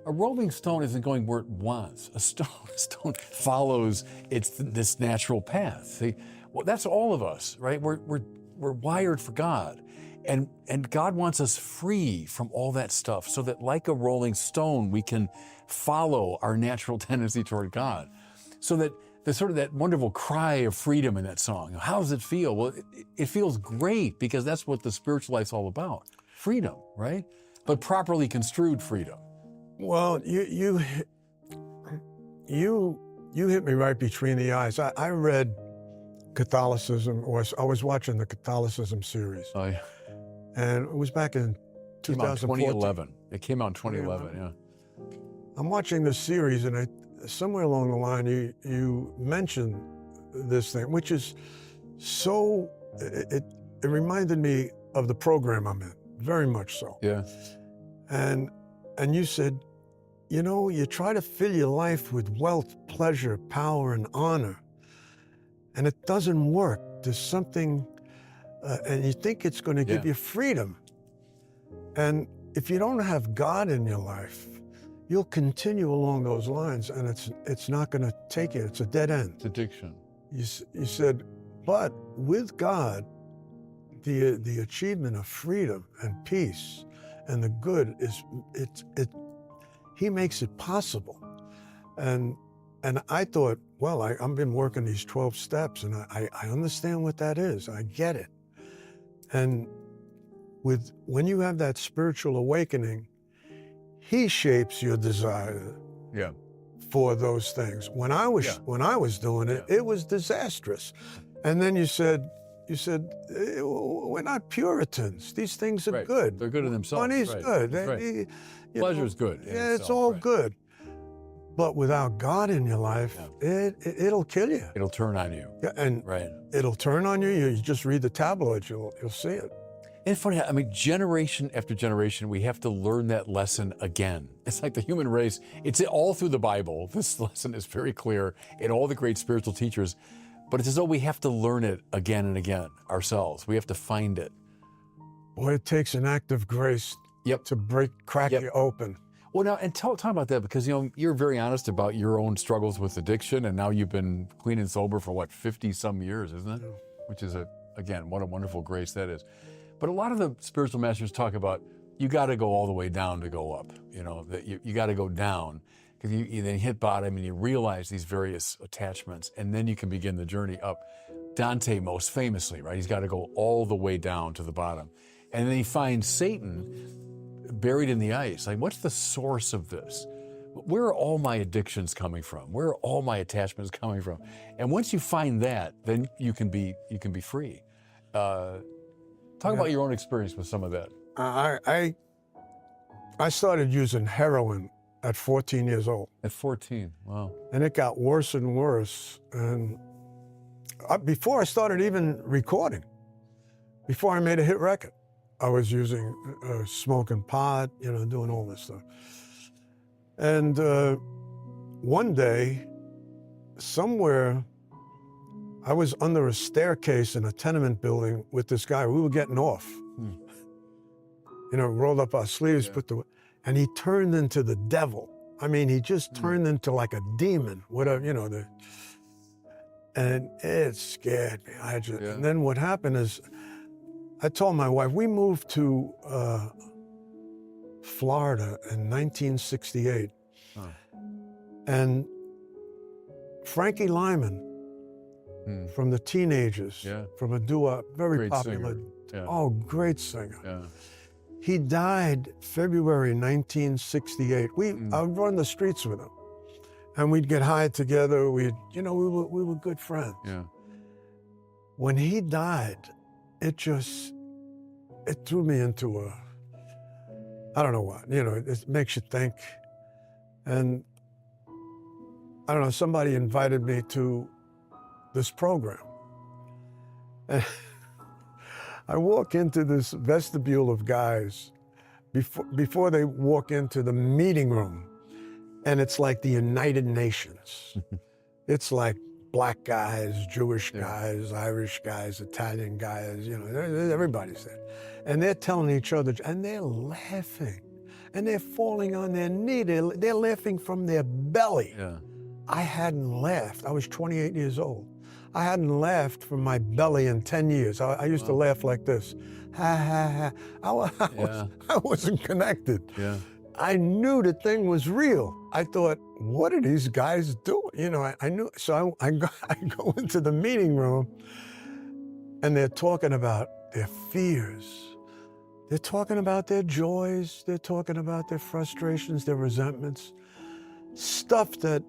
a rolling stone isn't going where it wants. A stone follows this natural path. See, well, that's all of us, right? We're wired for God, and God wants us free from all that stuff, so that like a rolling stone, we can follow our natural tendency toward God. So that there's sort of that wonderful cry of freedom in that song. How does it feel? Well, it feels great, because that's what the spiritual life's all about: freedom, right? But properly construed freedom. Well, you hit me right between the eyes. I read Catholicism, or I was watching the Catholicism series. Oh, yeah. And it was back in 2014. 2011. It came out in 2011, yeah. I'm watching this series, and somewhere along the line, you mentioned this thing, which is so, it reminded me of the program I'm in, very much so. Yeah. And you said, you try to fill your life with wealth, pleasure, power, and honor, and it doesn't work. There's something, and you think it's going to give you freedom. And if you don't have God in your life, you'll continue along those lines, and it's not going to take you. It's a dead end. It's addiction. You said, but with God, the achievement of freedom and peace and the good He makes it possible. And And I thought, well, I've been working these 12 steps, and I understand what that is. I get it. And when you have that spiritual awakening, he shapes your desire for those things. When I was doing it, it was disastrous. And then you said, we're not Puritans. These things are good. They're good in themselves. Money's good. Pleasure's good. Yeah, it's all good. But without God in your life, it'll kill you. It'll turn on you. Yeah, and it'll turn on you. You just read the tabloids, you'll see it. And it's funny, I mean, generation after generation, we have to learn that lesson again. It's like the human race. It's all through the Bible. This lesson is very clear in all the great spiritual teachers. But it's as though we have to learn it again and again ourselves. We have to find it. Boy, it takes an act of grace to crack you open. Well, now, and talk about that, because, you know, you're very honest about your own struggles with addiction, and now you've been clean and sober for, what, 50-some years, isn't it? Yeah. Which is, again, what a wonderful grace that is. But a lot of the spiritual masters talk about you got to go all the way down to go up. You know, that you got to go down, because you then hit bottom and you realize these various attachments, and then you can begin the journey up. Dante, most famously, right? He's got to go all the way down to the bottom. And then he finds Satan buried in the ice. Like, what's the source of this? Where are all my addictions coming from? Where are all my attachments coming from? And once you find that, then you can be free. Talk about your own experience with some of that. I started using heroin at 14 years old. At 14, wow. And it got worse and worse. And before I started even recording, before I made a hit record, I was using, smoking pot, you know, doing all this stuff. And one day, somewhere, I was under a staircase in a tenement building with this guy. We were getting off. You know, rolled up our sleeves, and he turned into the devil. I mean, he just turned into like a demon, whatever, you know. And it scared me. And then what happened is, I told my wife, we moved to Florida in 1968. And Frankie Lyman, from the Teenagers, from a duo, very great popular. Singer. Oh, great singer. Yeah. He died February 1968. I would run the streets with him, and we'd get high together. We were good friends. Yeah. When he died, it threw me into I don't know what, you know, it makes you think. And I don't know, somebody invited me to this program. And I walk into this vestibule of guys before they walk into the meeting room, and it's like the United Nations. It's like black guys, Jewish guys, Irish guys, Italian guys, you know, everybody's there. And they're telling each other, and they're laughing, and they're falling on their knee. They're laughing from their belly. Yeah. I hadn't laughed. I was 28 years old. I hadn't laughed from my belly in 10 years. I used to laugh like this. Ha, ha, ha. I wasn't connected. Yeah. I knew the thing was real. I thought, what are these guys doing? You know, I knew. So I go into the meeting room, and they're talking about their fears. They're talking about their joys. They're talking about their frustrations, their resentments, stuff that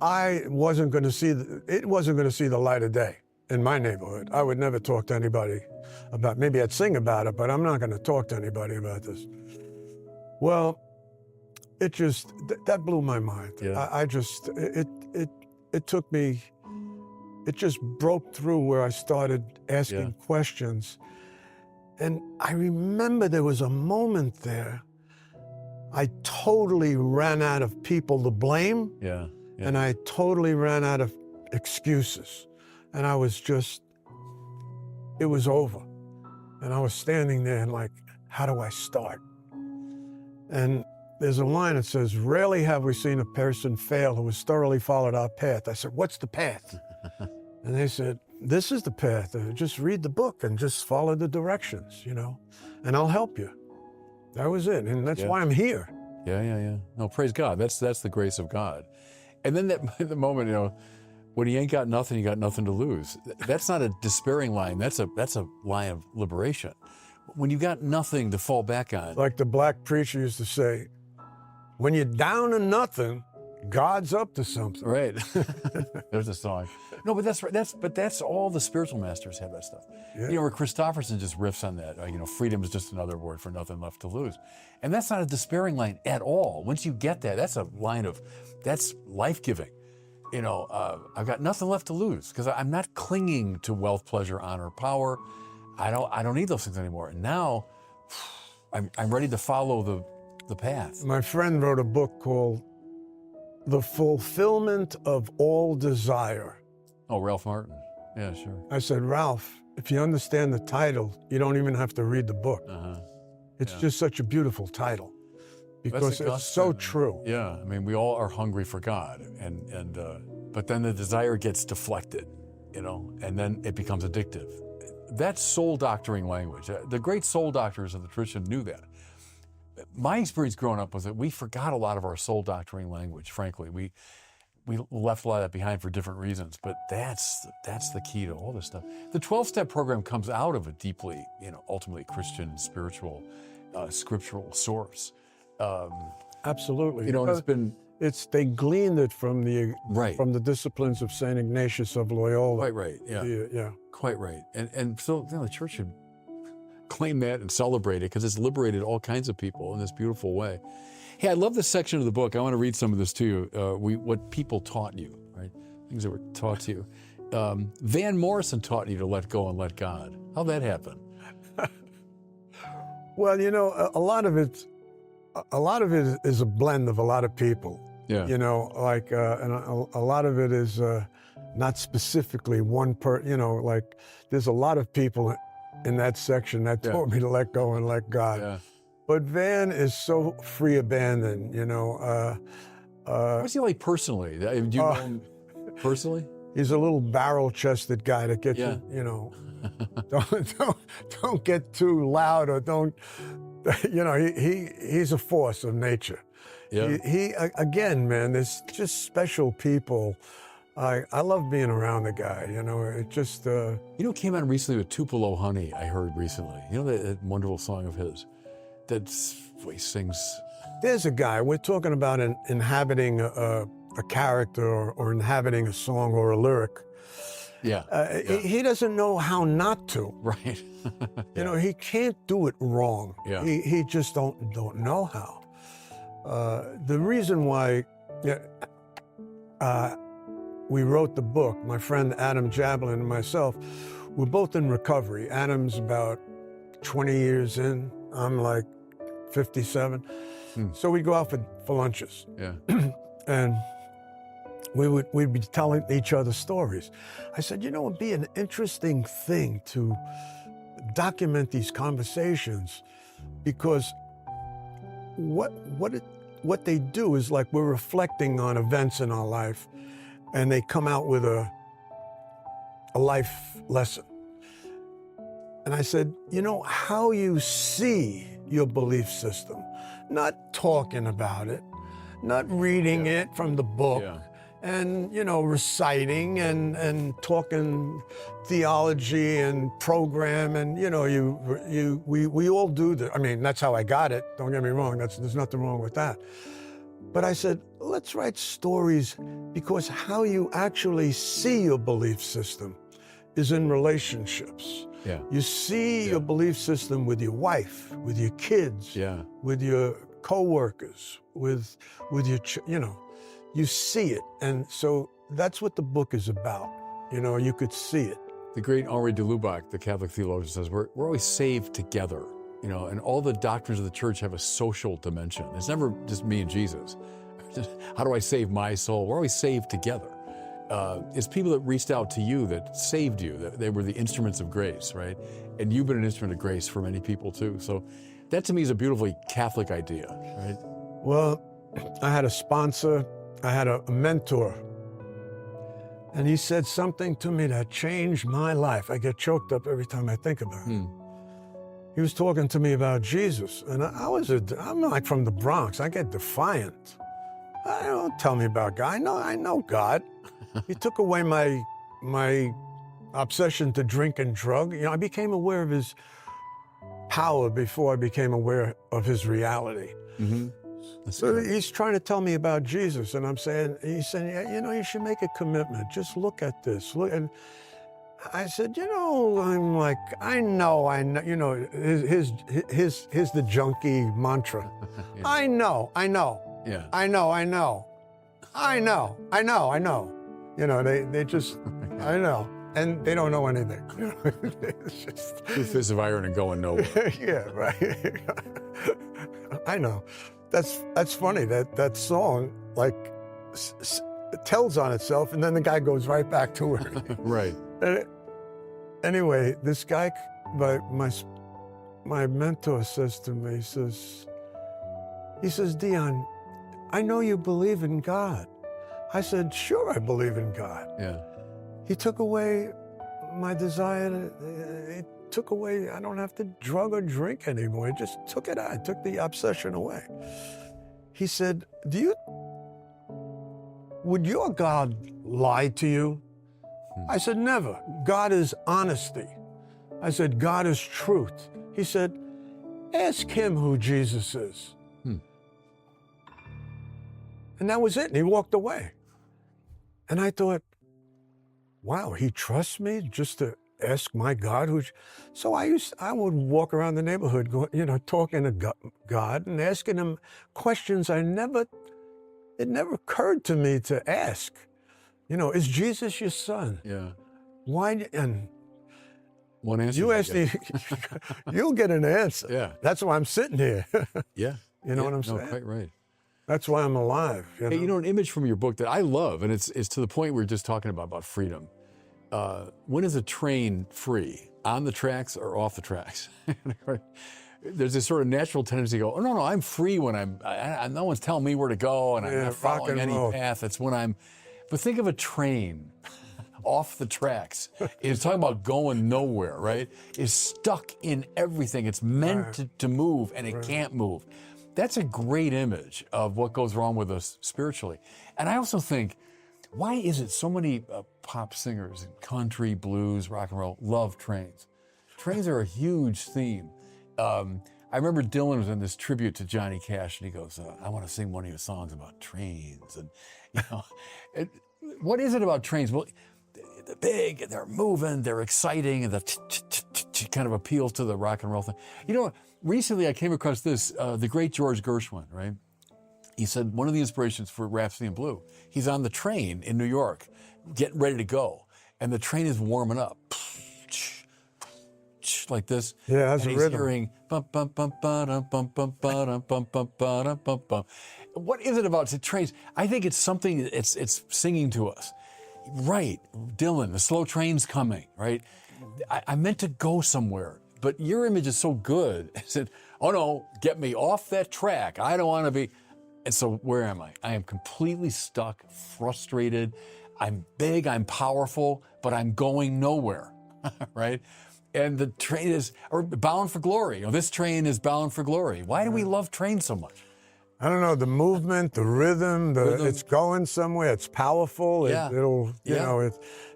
I wasn't going to see. It wasn't going to see the light of day in my neighborhood. I would never talk to anybody about. Maybe I'd sing about it, but I'm not going to talk to anybody about this. Well, it just that blew my mind. Yeah. It took me. It just broke through where I started asking questions, and I remember there was a moment there. I totally ran out of people to blame. Yeah. Yeah. And I totally ran out of excuses. And I was just, it was over. And I was standing there and like, how do I start? And there's a line that says, rarely have we seen a person fail who has thoroughly followed our path. I said, what's the path? And they said, this is the path. Just read the book and just follow the directions, you know, and I'll help you. That was it. And that's why I'm here. Yeah. No, praise God. That's the grace of God. And then the moment, when you ain't got nothing, you got nothing to lose. That's not a despairing line. That's a line of liberation. When you got nothing to fall back on. Like the black preacher used to say, when you're down to nothing, God's up to something. Right. There's a song. No, but that's right. That's all the spiritual masters have that stuff. Yeah. Where Christofferson just riffs on that. Freedom is just another word for nothing left to lose. And that's not a despairing line at all. Once you get that, that's a line that's life-giving. I've got nothing left to lose because I'm not clinging to wealth, pleasure, honor, power. I don't need those things anymore. And now I'm ready to follow the path. My friend wrote a book called The Fulfillment of All Desire. Oh, Ralph Martin. Yeah, sure. I said, Ralph, if you understand the title, you don't even have to read the book. Uh-huh. It's just such a beautiful title because it's so true. Yeah, we all are hungry for God, but then the desire gets deflected, and then it becomes addictive. That's soul doctoring language. The great soul doctors of the tradition knew that. My experience growing up was that we forgot a lot of our soul doctoring language, frankly. We left a lot of that behind for different reasons, but that's the key to all this stuff. The 12-step program comes out of a deeply, ultimately Christian, spiritual, scriptural source. Absolutely. They gleaned it from the disciplines of St. Ignatius of Loyola. Quite right. Yeah. Yeah. Quite right. And so the church should claim that and celebrate it because it's liberated all kinds of people in this beautiful way. Hey, I love this section of the book. I want to read some of this to you. What people taught you, right? Things that were taught to you. Van Morrison taught you to let go and let God. How'd that happen? Well, a lot of it is a blend of a lot of people. Yeah. And a lot of it is not specifically one there's a lot of people in that section that taught me to let go and let God. Yeah. But Van is so free abandon, What's he like personally? Do you know him personally? He's a little barrel-chested guy that gets don't get too loud or don't, he's a force of nature. Yeah. He again, man, there's just special people. I love being around the guy, it just... came on recently with Tupelo Honey, I heard recently. That wonderful song of his? That's what he sings. There's a guy, we're talking about inhabiting a character or inhabiting a song or a lyric. Yeah. He doesn't know how not to. Right. He can't do it wrong. Yeah. He just don't know how. The reason why we wrote the book, my friend Adam Jablin and myself, we're both in recovery. Adam's about 20 years in. I'm like 57. So we'd go out for lunches. Yeah. And we'd be telling each other stories. I said, it'd be an interesting thing to document these conversations because what they do is like we're reflecting on events in our life and they come out with a life lesson. And I said, how you see your belief system, not talking about it, not reading it from the book, and, reciting and talking theology and program. And, we all do that. That's how I got it. Don't get me wrong. There's nothing wrong with that. But I said, let's write stories because how you actually see your belief system is in relationships. Yeah. You see your belief system with your wife, with your kids, with your coworkers, with your, you see it. And so that's what the book is about. You could see it. The great Henri de Lubac, the Catholic theologian, says we're always saved together, and all the doctrines of the church have a social dimension. It's never just me and Jesus. How do I save my soul? We're always saved together. It's people that reached out to you that saved you, that they were the instruments of grace, right? And you've been an instrument of grace for many people too. So that to me is a beautifully Catholic idea, right? Well, I had a sponsor, I had a mentor, and he said something to me that changed my life. I get choked up every time I think about it. He was talking to me about Jesus, and I'm like from the Bronx. I get defiant. Don't tell me about God. I know God. He took away my obsession to drink and drug. You know, I became aware of his power before I became aware of his reality. Mm-hmm. So he's trying to tell me about Jesus, and he's saying, yeah, you know, you should make a commitment. Just look at this. Look, and I said, you know, I'm like, I know, you know, here's the junkie mantra. Yeah. I know. Yeah. I know. You know, they just, I know. And they don't know anything. You know? It's just... 2 fists of iron and going nowhere. Yeah, right. I know. That's funny, that song, like, tells on itself, and then the guy goes right back to it. Right. Anyway, this guy, my mentor says to me, he says, Dion, I know you believe in God. I said, sure, I believe in God. Yeah. He took away my desire. He took away, I don't have to drug or drink anymore. He just took it out, took the obsession away. He said, would your God lie to you? I said, never. God is honesty. I said, God is truth. He said, ask him who Jesus is. And that was it. And he walked away. And I thought, wow, he trusts me just to ask my God who. So I would walk around the neighborhood, talking to God and asking him questions it never occurred to me to ask. You know, is Jesus your son? Yeah. Why? And one answer. You ask me, you'll get an answer. Yeah. That's why I'm sitting here. Yeah. You know what I'm saying? No, quite right. That's why I'm alive. You know? Hey, an image from your book that I love, and it's to the point we were just talking about freedom. When is a train free? On the tracks or off the tracks? There's this sort of natural tendency to go, oh, no, I'm free when no one's telling me where to go, and I'm not following any path. It's when but think of a train off the tracks. It's talking about going nowhere, right? It's stuck in everything. It's meant to move, and it can't move. That's a great image of what goes wrong with us spiritually. And I also think, why is it so many pop singers in country, blues, rock and roll love trains? Trains are a huge theme. I remember Dylan was in this tribute to Johnny Cash, and he goes, I want to sing one of your songs about trains. And, what is it about trains? Well, they're big, they're moving, they're exciting, and the kind of appeals to the rock and roll thing. You know, recently I came across this, the great George Gershwin, right? He said one of the inspirations for Rhapsody in Blue, he's on the train in New York, getting ready to go, and the train is warming up, like this. Yeah, that's and a rhythm. He's hearing bum bum bum ba-dum, bum bum ba-dum, bum bum ba-dum, bum bum. What is it about the trains? I think it's something. It's singing to us, right? Dylan, the slow train's coming, right? I meant to go somewhere, but your image is so good. I said, oh no, get me off that track. I don't want to be. And so where am I? I am completely stuck, frustrated. I'm big, I'm powerful, but I'm going nowhere, right? And the train is bound for glory. This train is bound for glory. Why do we love trains so much? I don't know, the movement, the rhythm, it's going somewhere, it's powerful, Yeah.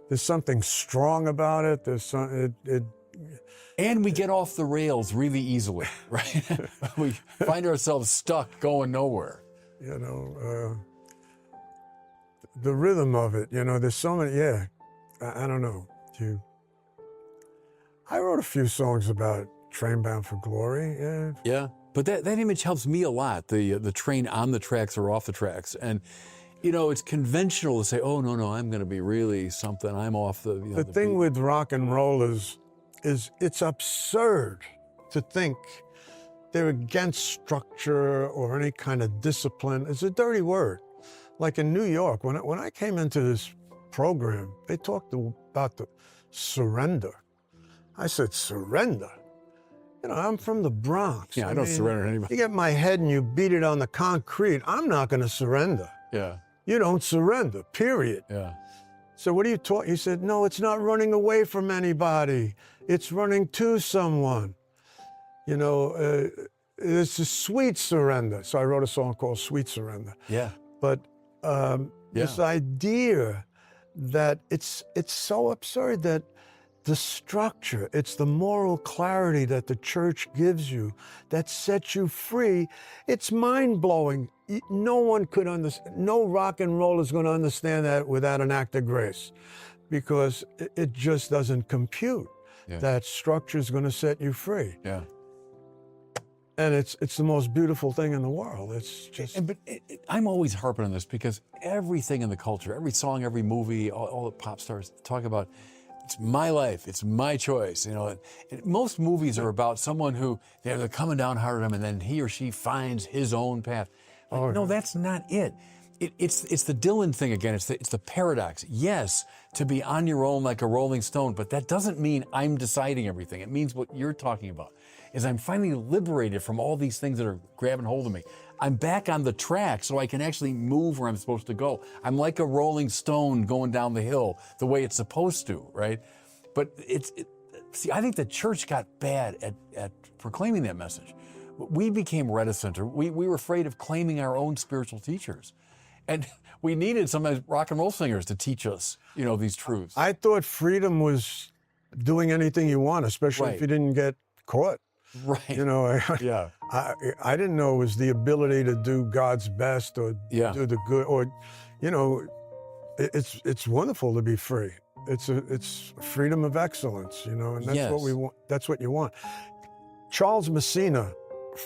There's something strong about it, And we get off the rails really easily, right? We find ourselves stuck going nowhere. The rhythm of it, there's so many, I don't know. I wrote a few songs about Train Bound for Glory, Yeah, but that image helps me a lot, the train on the tracks or off the tracks. And, it's conventional to say, oh, no, I'm going to be really something. I'm off the The thing with rock and roll is it's absurd to think they're against structure or any kind of discipline. It's a dirty word. Like in New York, when I came into this program, they talked about the surrender. I said, surrender? I'm from the Bronx. Yeah, I don't surrender to anybody. You get my head and you beat it on the concrete, I'm not going to surrender. Yeah. You don't surrender, period. Yeah. So what are you taught? He said, no, it's not running away from anybody. It's running to someone. It's a sweet surrender. So I wrote a song called Sweet Surrender. Yeah. But this idea that it's so absurd that the structure, it's the moral clarity that the church gives you that sets you free. It's mind-blowing. No one could understand, no rock and roll is going to understand that without an act of grace, because it just doesn't compute. That structure is going to set you free. Yeah. And it's the most beautiful thing in the world. It's just. But I'm always harping on this because everything in the culture, every song, every movie, all the pop stars talk about, it's my life, it's my choice. You know, and most movies are about someone who they're coming down hard on him, and then he or she finds his own path. Like, no, that's not it. It's the Dylan thing again. It's the paradox. Yes, to be on your own like a rolling stone, but that doesn't mean I'm deciding everything. It means what you're talking about is I'm finally liberated from all these things that are grabbing hold of me. I'm back on the track so I can actually move where I'm supposed to go. I'm like a rolling stone going down the hill the way it's supposed to, right? But see, I think the church got bad at proclaiming that message. We became reticent, or we were afraid of claiming our own spiritual teachers. And we needed sometimes rock and roll singers to teach us, you know, these truths. I thought freedom was doing anything you want, especially if you didn't get caught. Right. You know, I didn't know it was the ability to do God's best or do the good, or, you know, it's wonderful to be free. It's freedom of excellence, you know, and that's what we want. That's what you want. Charles Messina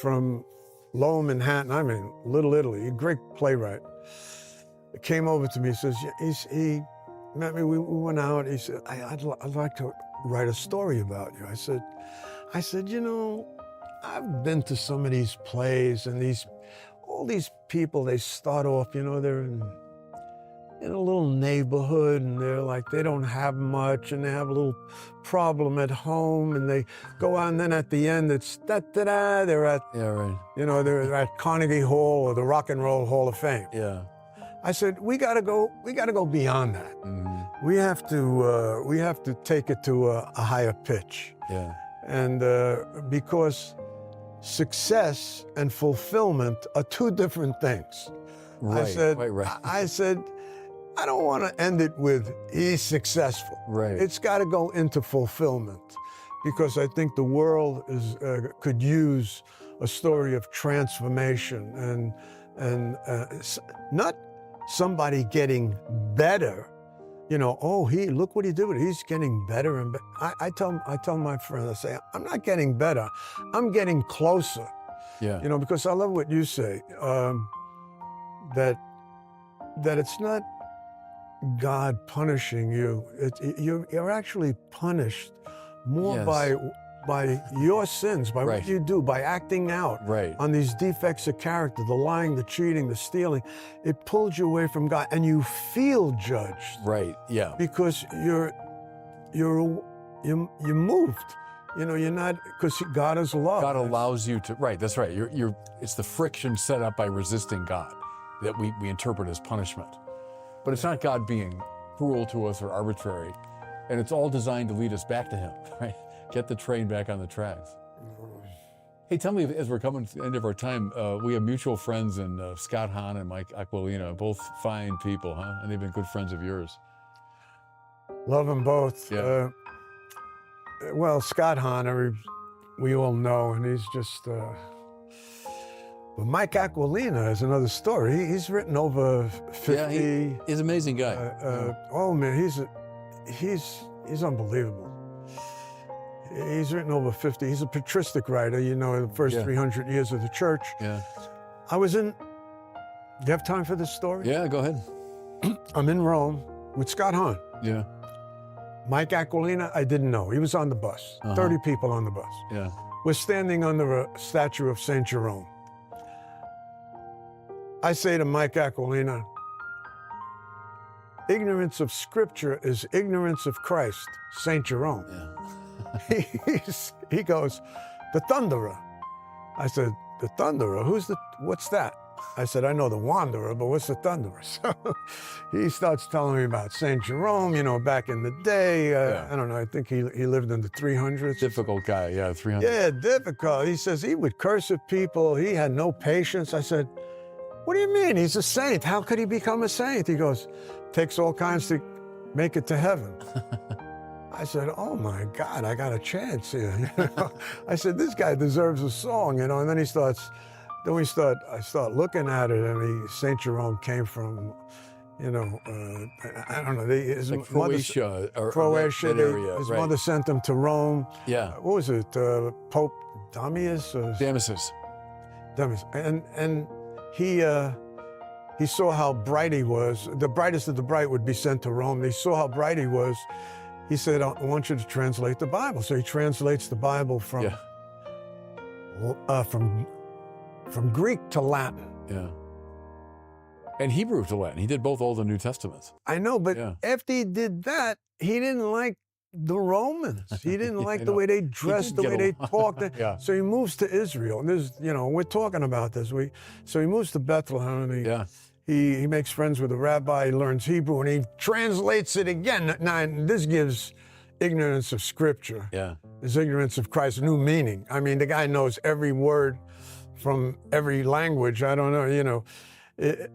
from Lower Manhattan, I mean, Little Italy, a great playwright, came over to me. He says, he met me, we went out. He said, I'd like to write a story about you. I said, you know, I've been to some of these plays, and all these people, they start off, you know, they're in a little neighborhood, and they're like, they don't have much, and they have a little problem at home, and they go on, and then at the end, it's da-da-da, they're at, you know, they're at Carnegie Hall or the Rock and Roll Hall of Fame. Yeah. I said, we gotta go beyond that. Mm-hmm. We have to take it to a higher pitch. Yeah. And because success and fulfillment are two different things. Right, I said, I don't want to end it with he's successful. Right. It's got to go into fulfillment, because I think the world could use a story of transformation and not somebody getting better. You know, look what he did. He's getting better and better. I tell my friend, I say, I'm not getting better. I'm getting closer. Yeah. You know, because I love what you say, that it's not God punishing you. You're actually punished more by your sins, by what you do, by acting out on these defects of character, the lying, the cheating, the stealing. It pulls you away from God, and you feel judged. Right. Yeah. Because you're moved. You know, you're not, because God is love. God allows you to. Right. That's right. It's the friction set up by resisting God that we interpret as punishment. But it's not God being cruel to us or arbitrary, and it's all designed to lead us back to Him. Right. Get the train back on the tracks. Hey, tell me, as we're coming to the end of our time, we have mutual friends in Scott Hahn and Mike Aquilina, both fine people, huh? And they've been good friends of yours. Love them both. Yeah. Well, Scott Hahn, we all know, and he's just... But Mike Aquilina is another story. He's written over 50... Yeah, he's an amazing guy. Oh, man, he's unbelievable. He's written over 50. He's a patristic writer, you know, the first 300 years of the church. Yeah. Do you have time for this story? Yeah, go ahead. I'm in Rome with Scott Hahn. Yeah. Mike Aquilina, I didn't know. He was on the bus, 30 people on the bus. Yeah. We're standing under a statue of St. Jerome. I say to Mike Aquilina, ignorance of Scripture is ignorance of Christ, St. Jerome. Yeah. He goes, the Thunderer. I said, the Thunderer? What's that? I said, I know the Wanderer, but what's the Thunderer? So he starts telling me about St. Jerome, you know, back in the day. I don't know, I think he lived in the 300s. Difficult guy, yeah, 300. Yeah, difficult. He says he would curse at people. He had no patience. I said, what do you mean? He's a saint. How could he become a saint? He goes, takes all kinds to make it to heaven. I said, oh my God, I got a chance here. You know? I said, this guy deserves a song, you know. And then I start looking at it, and Saint Jerome came from, you know, I don't know. His like Croatia, Croatia. that area, his right. mother sent him to Rome. Yeah. What was it? Pope Damius? Damasus. And he saw how bright he was. The brightest of the bright would be sent to Rome. He saw how bright he was. He said, I want you to translate the Bible. So he translates the Bible from Greek to Latin. Yeah. And Hebrew to Latin. He did both Old and New Testaments. I know, but after he did that, he didn't like the Romans. He didn't like the way they dressed, the way they talked. So he moves to Israel. And there's, you know, we're talking about this. So he moves to Bethlehem, and he makes friends with a rabbi. He learns Hebrew, and he translates it again. Now, this gives ignorance of Scripture. Yeah. There's ignorance of Christ, new meaning. I mean, the guy knows every word from every language. I don't know, you know.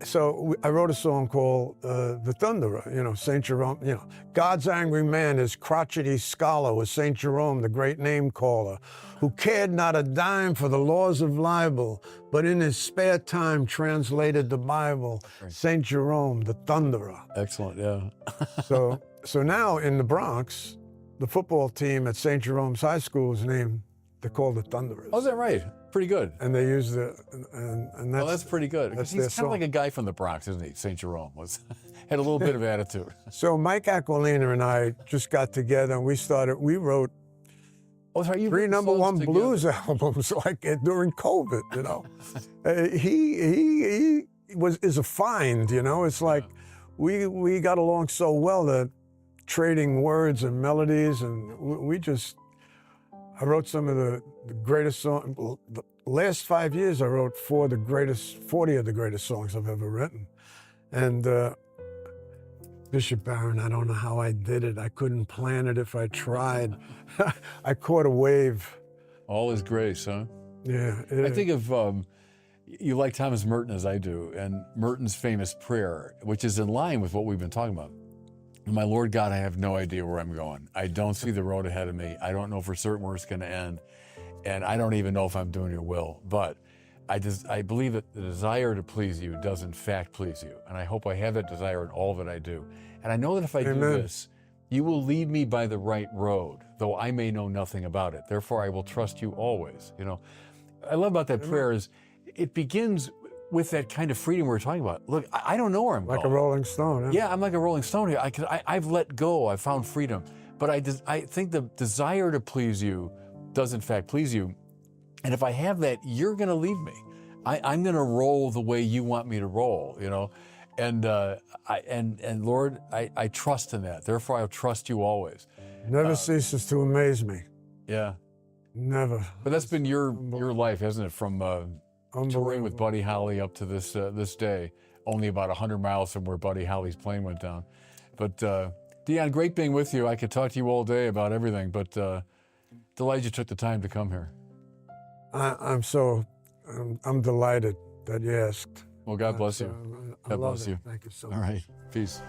So I wrote a song called The Thunderer, you know, St. Jerome, you know. God's angry man, his crotchety scholar, was St. Jerome, the great name caller, who cared not a dime for the laws of libel, but in his spare time translated the Bible. Right. St. Jerome, the Thunderer. Excellent, yeah. So now in the Bronx, the football team at St. Jerome's High School is named, they're called the Thunderers. Oh, is that right? Pretty good. And they use and that's, that's pretty good. That's he's kind of like a guy from the Bronx, isn't he? St. Jerome had a little bit of attitude. So Mike Aquilina and I just got together, and we wrote 3 #1 blues albums like during COVID, you know. He is a find, you know. It's like we got along so well that trading words and melodies, and I wrote some of the greatest songs. The last 5 years, I wrote 40 of the greatest songs I've ever written. And Bishop Barron, I don't know how I did it. I couldn't plan it if I tried. I caught a wave. All His grace, huh? Yeah. I think of, you like Thomas Merton as I do, and Merton's famous prayer, which is in line with what we've been talking about. My Lord God, I have no idea where I'm going. I don't see the road ahead of me. I don't know for certain where it's going to end. And I don't even know if I'm doing your will. But I believe that the desire to please you does in fact please you. And I hope I have that desire in all that I do. And I know that if I do this, you will lead me by the right road, though I may know nothing about it. Therefore, I will trust you always. You know, I love about that prayer is it begins with that kind of freedom we were talking about. Look, I don't know where I'm going. Like a rolling stone. Huh? Yeah, I'm like a rolling stone here. I've let go. I've found freedom. But I think the desire to please you does in fact please you. And if I have that, you're going to lead me. I'm going to roll the way you want me to roll, you know. And Lord, I trust in that. Therefore, I'll trust you always. Never ceases to amaze me. Yeah. Never. But that's been your life, hasn't it? From touring with Buddy Holly up to this day, only about 100 miles from where Buddy Holly's plane went down. But Dion, great being with you. I could talk to you all day about everything, but delighted you took the time to come here. I'm delighted that you asked. Well, God bless you. God bless you. Thank you so much. All right. Peace.